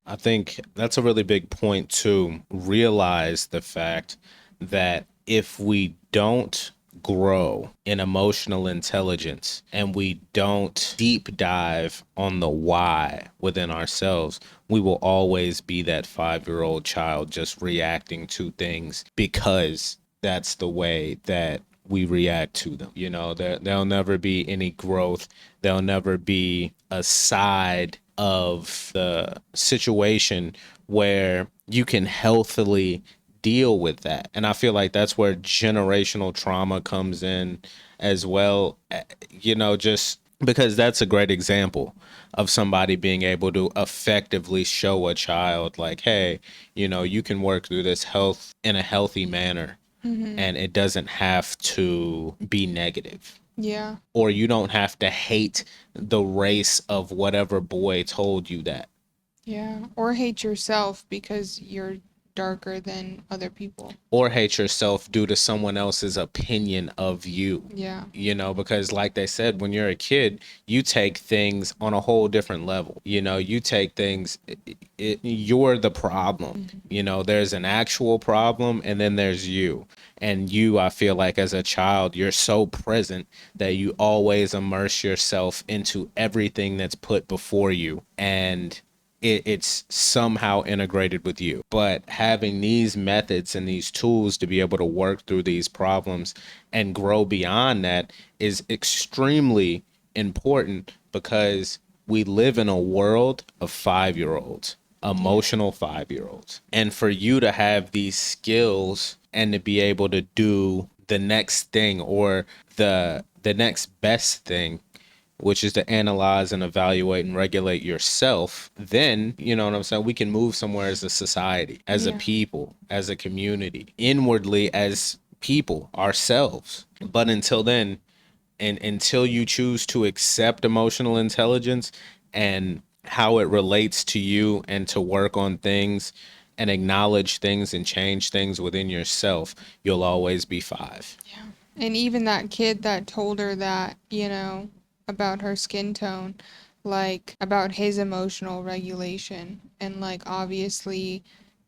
S1: I think that's a really big point to realize the fact that if we don't grow in emotional intelligence and we don't deep dive on the why within ourselves, we will always be that 5-year-old child just reacting to things because that's the way that we react to them. You know, there'll never be any growth. There'll never be a side of the situation where you can healthily deal with that. And I feel like that's where generational trauma comes in as well. You know, just Because that's a great example of somebody being able to effectively show a child like, hey, you can work through this health in a healthy manner, and it doesn't have to be negative.
S2: Yeah.
S1: Or you don't have to hate the race of whatever boy told you that.
S2: Yeah. Or hate yourself because you're darker than other people.
S1: Or hate yourself due to someone else's opinion of you.
S2: Yeah.
S1: Because like they said, when you're a kid, you take things on a whole different level. You take things, you're the problem. There's an actual problem, and then there's you. And you, I feel like as a child, you're so present that you always immerse yourself into everything that's put before you. And it's somehow integrated with you. But having these methods and these tools to be able to work through these problems and grow beyond that is extremely important, because we live in a world of 5-year-olds, emotional 5-year-olds. And for you to have these skills and to be able to do the next thing, or the next best thing, which is to analyze and evaluate and regulate yourself, then, you know what I'm saying, we can move somewhere as a society, as a people, as a community, inwardly as people, ourselves. But until then, and until you choose to accept emotional intelligence and how it relates to you, and to work on things and acknowledge things and change things within yourself, you'll always be 5.
S2: Yeah. And even that kid that told her that, about her skin tone, like about his emotional regulation, and like obviously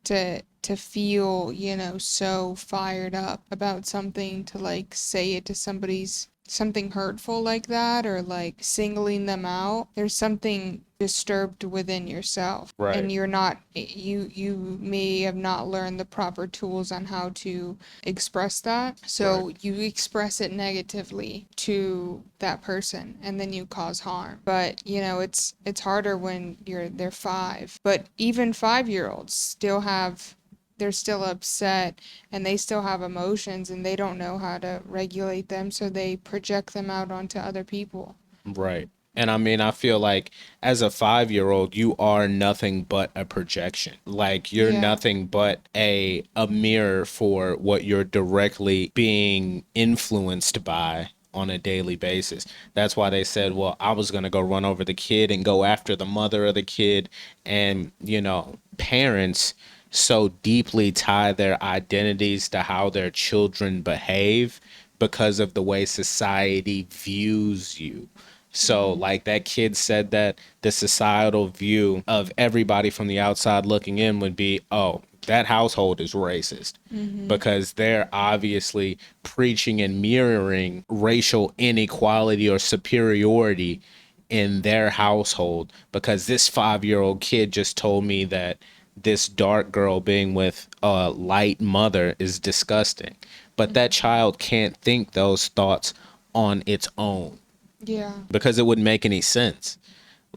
S2: to feel, so fired up about something, to like say it to something hurtful like that, or like singling them out. There's something disturbed within yourself.
S1: Right.
S2: And you may have not learned the proper tools on how to express that. So you express it negatively to that person, and then you cause harm. But it's harder when they're 5. But even 5-year-olds they're still upset, and they still have emotions, and they don't know how to regulate them, so they project them out onto other people.
S1: Right. And I mean, I feel like as a 5-year-old, you are nothing but a projection. Like, you're nothing but a mirror for what you're directly being influenced by on a daily basis. That's why they said, well, I was going to go run over the kid and go after the mother of the kid. And, parents so deeply tie their identities to how their children behave because of the way society views you. So like that kid said that the societal view of everybody from the outside looking in would be, oh, that household is racist, because they're obviously preaching and mirroring racial inequality or superiority in their household, because this 5-year-old kid just told me that this dark girl being with a light mother is disgusting. But that child can't think those thoughts on its own.
S2: Yeah.
S1: Because it wouldn't make any sense.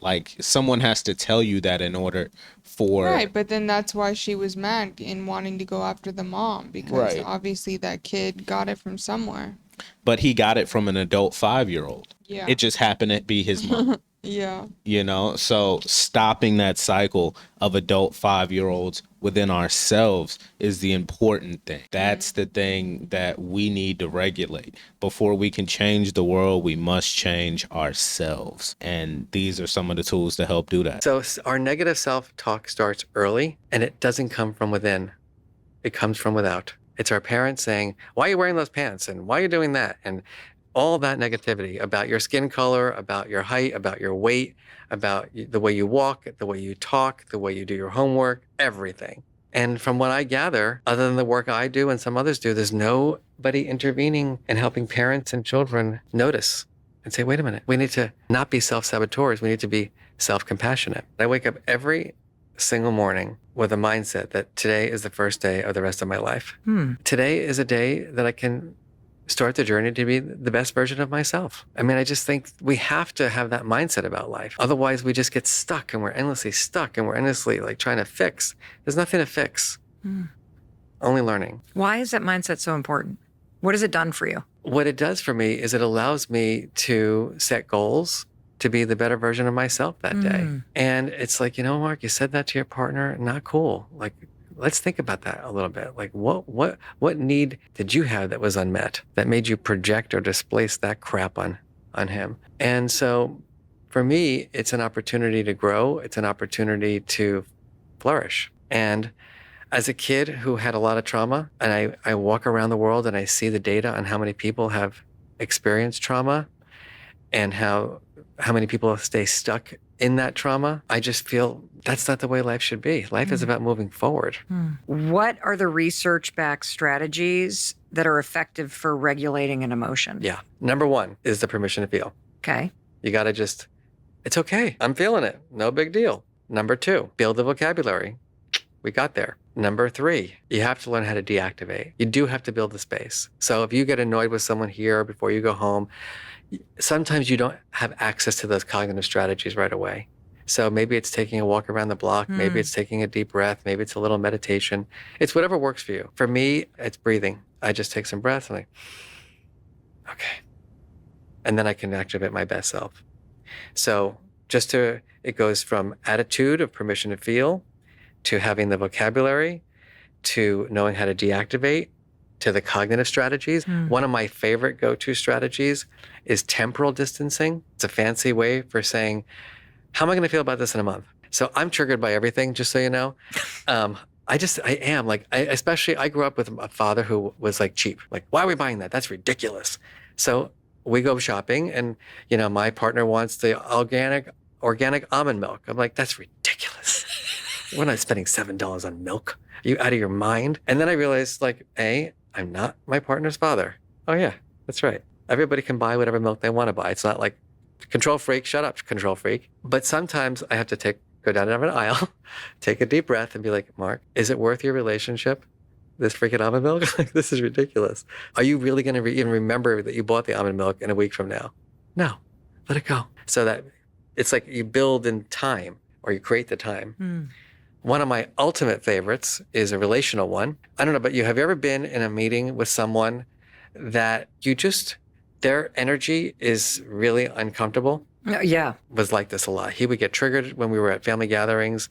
S1: Like, someone has to tell you that in order for...
S2: Right, but then that's why she was mad in wanting to go after the mom, because obviously that kid got it from somewhere.
S1: But he got it from an adult 5-year-old.
S2: Yeah.
S1: It just happened to be his mom.
S2: Yeah.
S1: So stopping that cycle of adult 5-year-olds within ourselves is the important thing. That's the thing that we need to regulate. Before we can change the world, we must change ourselves. And these are some of the tools to help do that.
S3: So our negative self-talk starts early, and it doesn't come from within. It comes from without. It's our parents saying, why are you wearing those pants? And why are you doing that? And all that negativity about your skin color, about your height, about your weight, about the way you walk, the way you talk, the way you do your homework, everything. And from what I gather, other than the work I do and some others do, there's nobody intervening and helping parents and children notice and say, wait a minute, we need to not be self-saboteurs. We need to be self-compassionate. I wake up every single morning with a mindset that today is the first day of the rest of my life. Today is a day that I can start the journey to be the best version of myself. I mean, I just think we have to have that mindset about life. Otherwise, we just get stuck, and we're endlessly stuck, and we're endlessly like trying to fix. There's nothing to fix. Only learning.
S4: Why is that mindset so important? What has it done for you?
S3: what it does for me is it allows me to set goals to be the better version of myself that day. And it's like, Mark, you said that to your partner, not cool. Like, let's think about that a little bit. Like, what need did you have that was unmet that made you project or displace that crap on him? And so for me, it's an opportunity to grow. It's an opportunity to flourish. And as a kid who had a lot of trauma, and I walk around the world and I see the data on how many people have experienced trauma and how many people stay stuck in that trauma, I just feel that's not the way life should be. Life is about moving forward.
S4: What are the research-backed strategies that are effective for regulating an emotion?
S3: Yeah. Number one is the permission to feel.
S4: Okay.
S3: You got to just, it's okay. I'm feeling it. No big deal. Number two, build the vocabulary. We got there. Number three, you have to learn how to deactivate. You do have to build the space. So if you get annoyed with someone here before you go home, sometimes you don't have access to those cognitive strategies right away. So maybe it's taking a walk around the block. Maybe it's taking a deep breath. Maybe it's a little meditation. It's whatever works for you. For me, it's breathing. I just take some breaths and okay. And then I can activate my best self. So it goes from attitude of permission to feel, to having the vocabulary, to knowing how to deactivate, to the cognitive strategies. One of my favorite go-to strategies is temporal distancing. It's a fancy way for saying, how am I going to feel about this in a month? So I'm triggered by everything, just so you know. I am like, especially I grew up with a father who was like cheap. Like, why are we buying that? That's ridiculous. So we go shopping and, my partner wants the organic almond milk. I'm like, that's ridiculous. We're not spending $7 on milk. Are you out of your mind? And then I realized, like, I'm not my partner's father. Oh yeah, that's right. Everybody can buy whatever milk they want to buy. It's not like, control freak, shut up, control freak. But sometimes I have to go down an aisle, take a deep breath and be like, Mark, is it worth your relationship? This freaking almond milk? Like, this is ridiculous. Are you really going to even remember that you bought the almond milk in a week from now? No, let it go. So that it's like you build in time or you create the time. One of my ultimate favorites is a relational one. I don't know about you. Have you ever been in a meeting with someone that their energy is really uncomfortable?
S4: Yeah.
S3: Was like this a lot. He would get triggered when we were at family gatherings.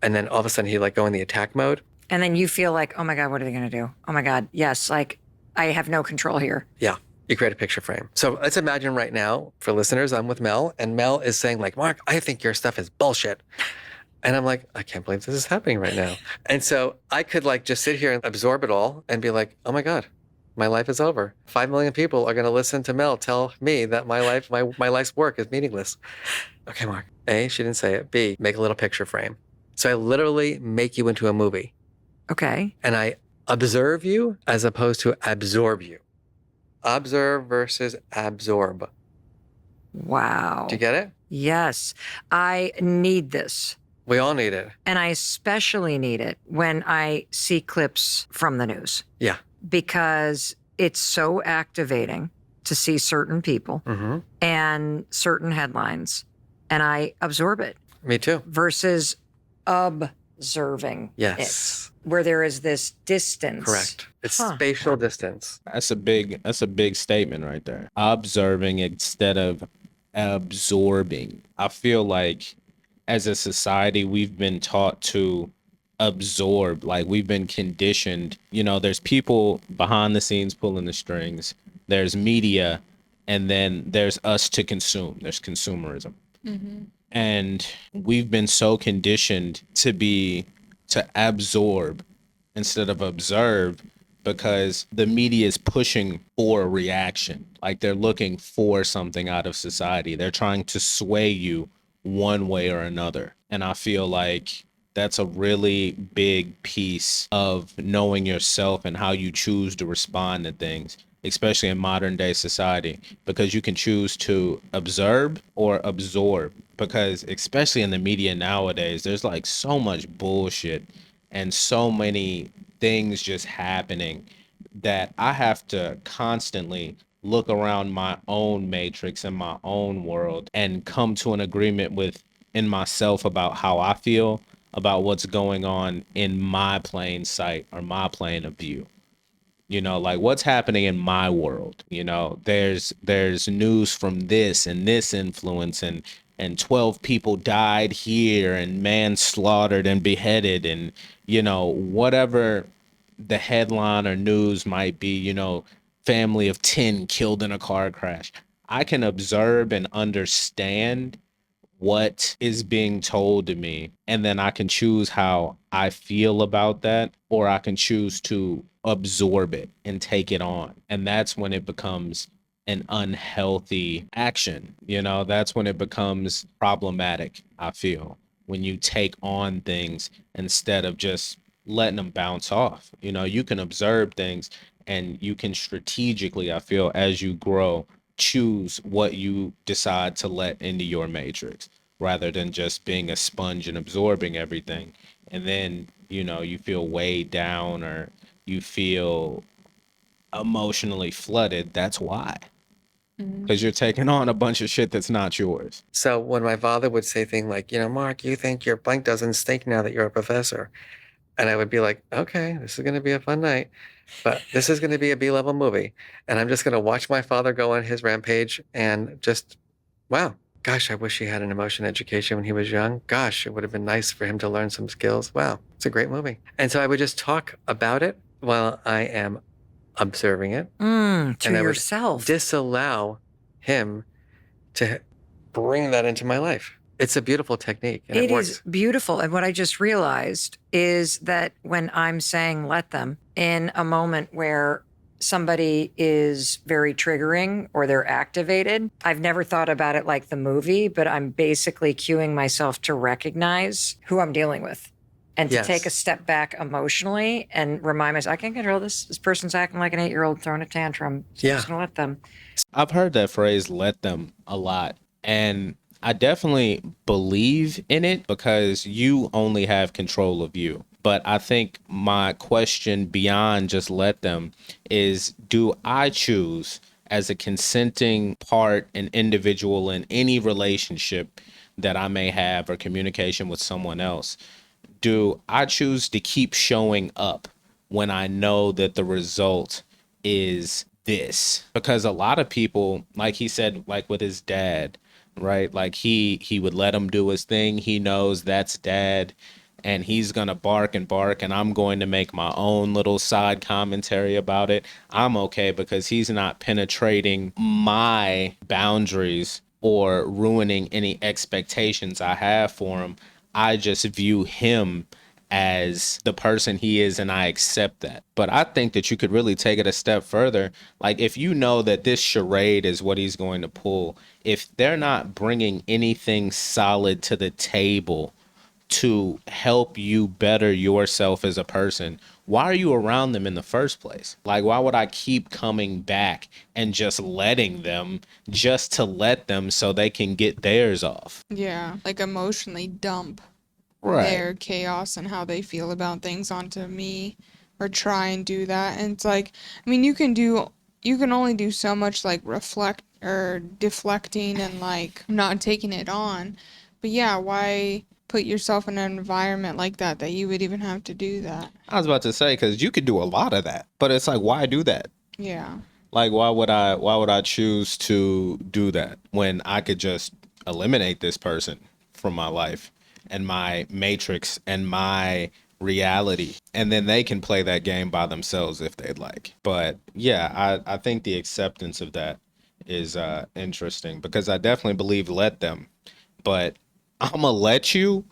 S3: And then all of a sudden he'd like go in the attack mode. And
S4: then you feel like, oh my God, what are they going to do? Oh my God. Yes. Like I have no control here.
S3: Yeah. You create a picture frame. So let's imagine right now for listeners, I'm with Mel and Mel is saying like, Mark, I think your stuff is bullshit. And I'm like, I can't believe this is happening right now. And so I could like just sit here and absorb it all and be like, oh my God, my life is over. 5 million people are going to listen to Mel tell me that my life's work is meaningless. Okay, Mark. A, she didn't say it. B, make a little picture frame. So I literally make you into a movie.
S4: Okay.
S3: And I observe you as opposed to absorb you. Observe versus absorb.
S4: Wow.
S3: Do you get it?
S4: Yes. I need this.
S3: We all need it.
S4: And I especially need it when I see clips from the news.
S3: Yeah.
S4: Because it's so activating to see certain people and certain headlines. And I absorb it.
S3: Me too.
S4: Versus observing
S3: it.
S4: Where there is this distance.
S3: Correct. It's spatial distance.
S1: That's a big statement right there. Observing instead of absorbing. I feel like as a society, we've been taught to absorb, like we've been conditioned. There's people behind the scenes pulling the strings. There's media, and then there's us to consume. There's consumerism. And we've been so conditioned to absorb instead of observe because the media is pushing for a reaction. Like they're looking for something out of society. They're trying to sway you one way or another. And I feel like that's a really big piece of knowing yourself and how you choose to respond to things, especially in modern day society, because you can choose to observe or absorb. Because especially in the media nowadays, there's like so much bullshit and so many things just happening that I have to constantly look around my own matrix and my own world and come to an agreement in myself about how I feel about what's going on in my plane sight or my plane of view. Like what's happening in my world? There's news from this and this influence, and 12 people died here and man slaughtered and beheaded, and whatever the headline or news might be, family of 10 killed in a car crash. I can observe and understand what is being told to me, and then I can choose how I feel about that, or I can choose to absorb it and take it on. And that's when it becomes an unhealthy action. That's when it becomes problematic, I feel, when you take on things instead of just letting them bounce off. You can observe things, and you can strategically, I feel, as you grow, choose what you decide to let into your matrix, rather than just being a sponge and absorbing everything. And then, you feel weighed down, or you feel emotionally flooded. That's why. Because you're taking on a bunch of shit that's not yours.
S3: So when my father would say things like, Mark, you think your blank doesn't stink now that you're a professor. And I would be like, okay, this is going to be a fun night, but this is going to be a B-level movie. And I'm just going to watch my father go on his rampage and just, wow, gosh, I wish he had an emotion education when he was young. Gosh, it would have been nice for him to learn some skills. Wow, it's a great movie. And so I would just talk about it while I am observing it.
S4: To
S3: and I
S4: yourself.
S3: would disallow him to bring that into my life. It's a beautiful technique, and it works.
S4: It is beautiful. And what I just realized is that when I'm saying let them, in a moment where somebody is very triggering or they're activated, I've never thought about it like the movie, but I'm basically cueing myself to recognize who I'm dealing with and to take a step back emotionally and remind myself, I can't control this. This person's acting like an 8-year-old throwing a tantrum. So I'm just going to let them.
S1: I've heard that phrase, let them, a lot. And I definitely believe in it, because you only have control of you. But I think my question beyond just let them is, do I choose, as a consenting part and individual in any relationship that I may have or communication with someone else, do I choose to keep showing up when I know that the result is this? Because a lot of people, like he said, like with his dad, right? Like he would let him do his thing. He knows that's dad, and he's going to bark and bark, and I'm going to make my own little side commentary about it. I'm okay because he's not penetrating my boundaries or ruining any expectations I have for him. I just view him as the person he is, and I accept that. But I think that you could really take it a step further. Like, if you know that this charade is what he's going to pull, if they're not bringing anything solid to the table to help you better yourself as a person, why are you around them in the first place? Like, why would I keep coming back and just letting them, just to let them so they can get theirs off?
S2: Yeah, like emotionally dump
S1: Right.
S2: their chaos and how they feel about things onto me, or try and do that. And it's like, I mean, you can only do so much, like reflect or deflecting and like not taking it on. But yeah, why put yourself in an environment like that you would even have to do that?
S1: I was about to say, because you could do a lot of that, but it's like, why do that?
S2: Yeah.
S1: Like, why would I choose to do that when I could just eliminate this person from my life and my matrix and my reality, and then they can play that game by themselves if they'd like? But yeah, I think the acceptance of that is interesting, because I definitely believe let them, but I'm gonna let you,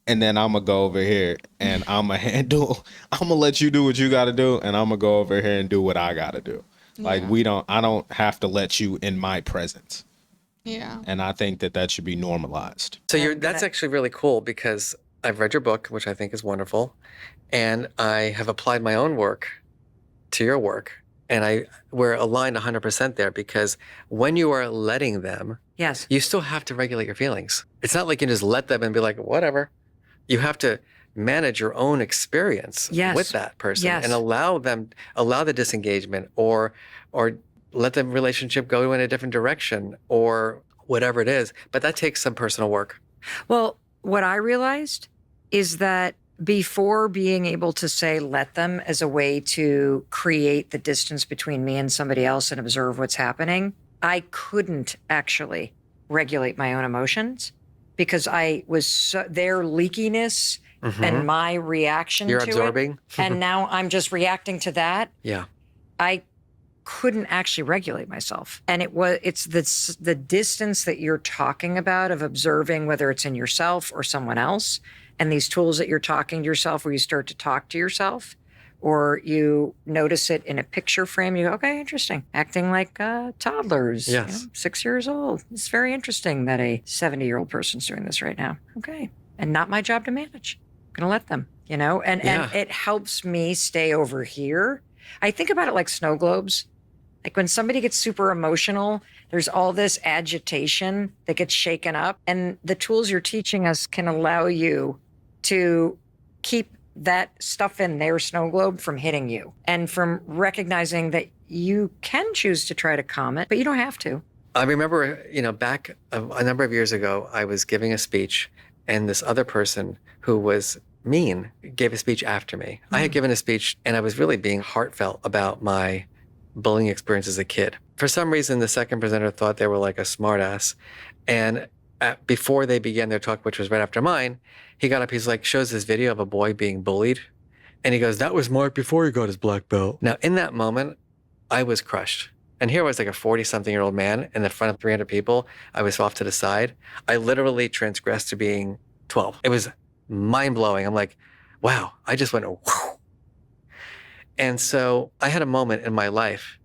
S1: and then I'm gonna go over here and I'm gonna let you do what you gotta do, and I'm gonna go over here and do what I gotta do. Like,
S2: Yeah.
S1: I don't have to let you in my presence.
S2: Yeah.
S1: And I think that should be normalized.
S3: So that's actually really cool, because I've read your book, which I think is wonderful, and I have applied my own work to your work, and we're aligned 100% there, because when you are letting them,
S4: Yes.
S3: you still have to regulate your feelings. It's not like you just let them and be like, whatever. You have to manage your own experience with that person and allow the disengagement, or let the relationship go in a different direction, or whatever it is. But that takes some personal work.
S4: Well, what I realized is that before being able to say let them as a way to create the distance between me and somebody else and observe what's happening, I couldn't actually regulate my own emotions because I was their leakiness and my reaction
S3: You're
S4: to
S3: absorbing.
S4: it. And now I'm just reacting to that.
S3: Yeah.
S4: I couldn't actually regulate myself. And it's the distance that you're talking about of observing, whether it's in yourself or someone else, and these tools that you're talking to yourself where you start to talk to yourself, or you notice it in a picture frame. You go, okay, interesting. Acting like toddlers,
S3: Yes.
S4: 6 years old. It's very interesting that a 70-year-old person's doing this right now. Okay. And not my job to manage. I'm going to let them, and it helps me stay over here. I think about it like snow globes. Like when somebody gets super emotional, there's all this agitation that gets shaken up. And the tools you're teaching us can allow you to keep that stuff in their snow globe from hitting you and from recognizing that you can choose to try to calm it, but you don't have to.
S3: I remember, back a number of years ago, I was giving a speech and this other person who was mean gave a speech after me. I had given a speech and I was really being heartfelt about my bullying experience as a kid. For some reason, the second presenter thought they were like a smartass. And before they began their talk, which was right after mine, he got up, he's like, shows this video of a boy being bullied. And he goes, that was Mark before he got his black belt. Now, in that moment, I was crushed. And here I was like a 40-something-year-old man in the front of 300 people. I was off to the side. I literally transgressed to being 12. It was mind-blowing. I'm like, wow, I just went, whoa. And so I had a moment in my life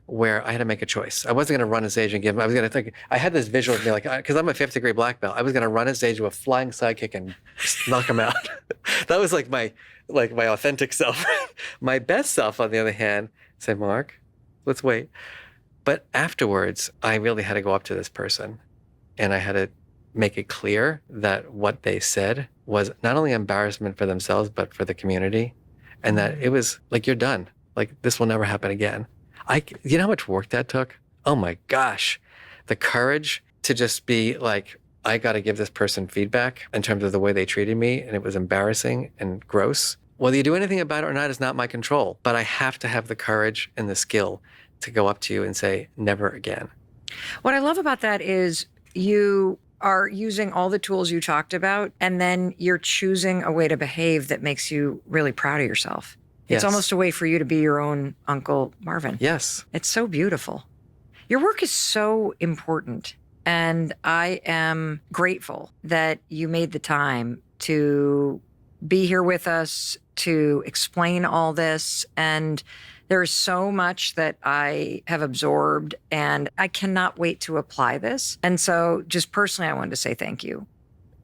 S3: where I had to make a choice. I wasn't going to run on stage and give him, I was going to think, I had this visual of me like, because I'm a 5th degree black belt, I was going to run on stage with a flying sidekick and knock him out. That was like my authentic self. My best self, on the other hand, said, Mark, let's wait. But afterwards, I really had to go up to this person and I had to make it clear that what they said was not only embarrassment for themselves, but for the community. And that it was like, you're done. Like, this will never happen again. You know how much work that took? Oh my gosh. The courage to just be like, I got to give this person feedback in terms of the way they treated me. And it was embarrassing and gross. Whether you do anything about it or not is not my control. But I have to have the courage and the skill to go up to you and say, never again.
S4: What I love about that is you are using all the tools you talked about, and then you're choosing a way to behave that makes you really proud of yourself. It's almost a way for you to be your own Uncle Marvin.
S3: Yes.
S4: It's so beautiful. Your work is so important, and I am grateful that you made the time to be here with us, to explain all this, and there's so much that I have absorbed, and I cannot wait to apply this. And so just personally, I wanted to say thank you.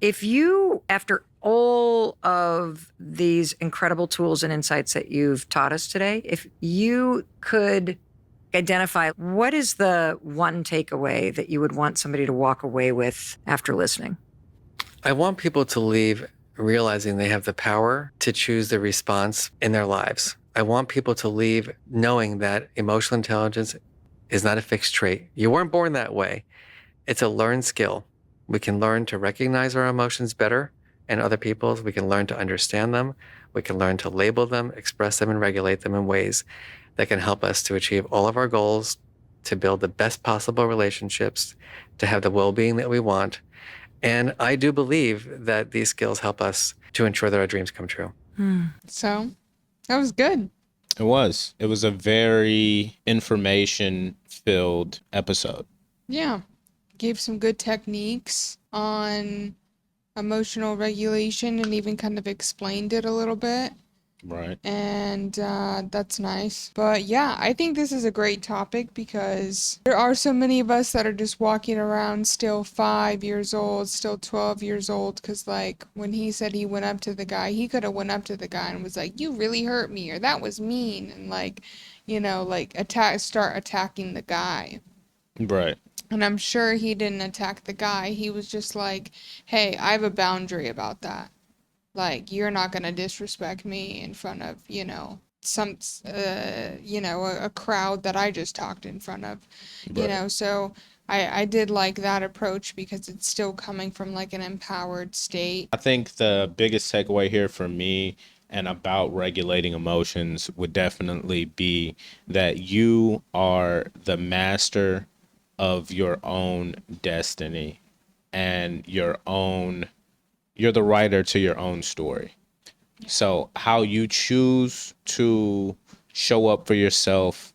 S4: If you, after all of these incredible tools and insights that you've taught us today, if you could identify what is the one takeaway that you would want somebody to walk away with after listening?
S3: I want people to leave realizing they have the power to choose the response in their lives. I want people to leave knowing that emotional intelligence is not a fixed trait. You weren't born that way. It's a learned skill. We can learn to recognize our emotions better and other people's. We can learn to understand them. We can learn to label them, express them, and regulate them in ways that can help us to achieve all of our goals, to build the best possible relationships, to have the well-being that we want. And I do believe that these skills help us to ensure that our dreams come true.
S2: So that was good.
S1: It was. It was a very information-filled episode.
S2: Yeah. Gave some good techniques on emotional regulation and even kind of explained it a little bit.
S1: Right.
S2: And that's nice. But yeah, I think this is a great topic because there are so many of us that are just walking around still 5 years old, still 12 years old. Because like when he said he went up to the guy, he could have went up to the guy and was like, you really hurt me, or that was mean. And like, start attacking the guy.
S1: Right.
S2: And I'm sure he didn't attack the guy. He was just like, hey, I have a boundary about that. Like, you're not going to disrespect me in front of, some a crowd that I just talked in front of,
S1: Right.
S2: so I did like that approach because it's still coming from like an empowered state.
S1: I think the biggest takeaway here for me and about regulating emotions would definitely be that you are the master of your own destiny and you're the writer to your own story. So how you choose to show up for yourself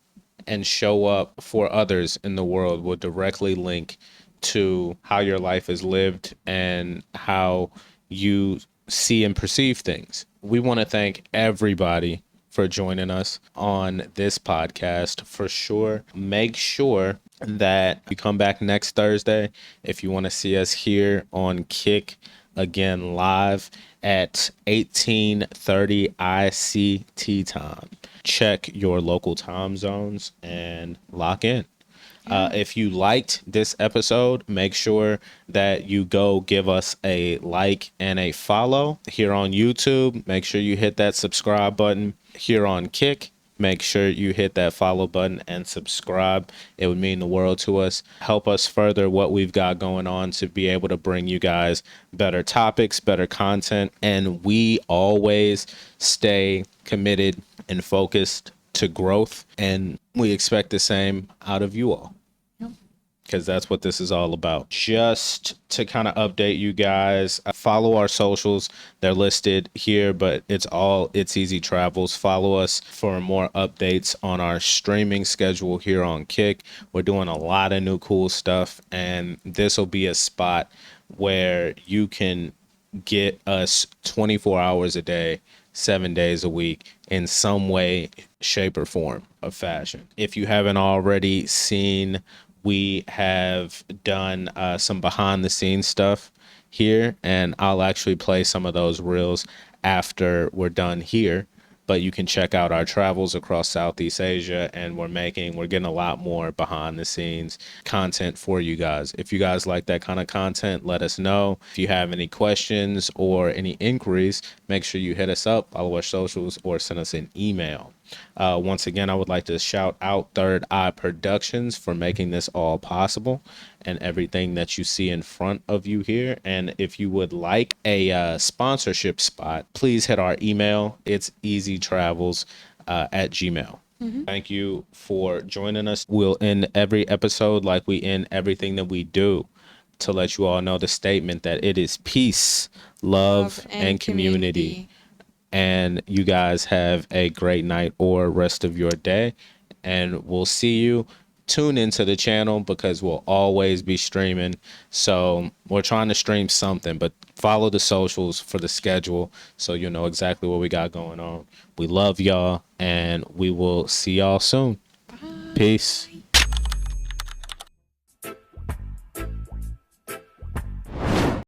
S1: and show up for others in the world will directly link to how your life is lived and how you see and perceive things. We want to thank everybody for joining us on this podcast for sure. Make sure that you come back next Thursday if you want to see us here on Kick again live at 18:30 ICT time. Check your local time zones and lock in. If you liked this episode, make sure that you go give us a like and a follow here on YouTube. Make sure you hit that subscribe button here on Kick. Make sure you hit that follow button and subscribe. It would mean the world to us. Help us further what we've got going on to be able to bring you guys better topics, better content. And we always stay committed and focused to growth. And we expect the same out of you all, because that's what this is all about. Just to kind of update you guys, follow our socials. They're listed here, but it's all It's Easy Travels. Follow us for more updates on our streaming schedule here on Kick. We're doing a lot of new cool stuff, and this will be a spot where you can get us 24 hours a day, 7 days a week in some way, shape, or form of fashion. If you haven't already seen, we have done some behind the scenes stuff here, and I'll actually play some of those reels after we're done here. But you can check out our travels across Southeast Asia, and we're getting a lot more behind the scenes content for you guys. If you guys like that kind of content, let us know. If you have any questions or any inquiries, make sure you hit us up, follow our socials, or send us an email. Once again, I would like to shout out Third Eye Productions for making this all possible and everything that you see in front of you here. And if you would like a sponsorship spot, please hit our email. It's easytravels at Gmail. Thank you for joining us. We'll end every episode like we end everything that we do, to let you all know the statement that it is peace, love, and community. And you guys have a great night or rest of your day. And we'll see you. Tune into the channel because we'll always be streaming. So we're trying to stream something, but follow the socials for the schedule so you know exactly what we got going on. We love y'all, and we will see y'all soon. Peace.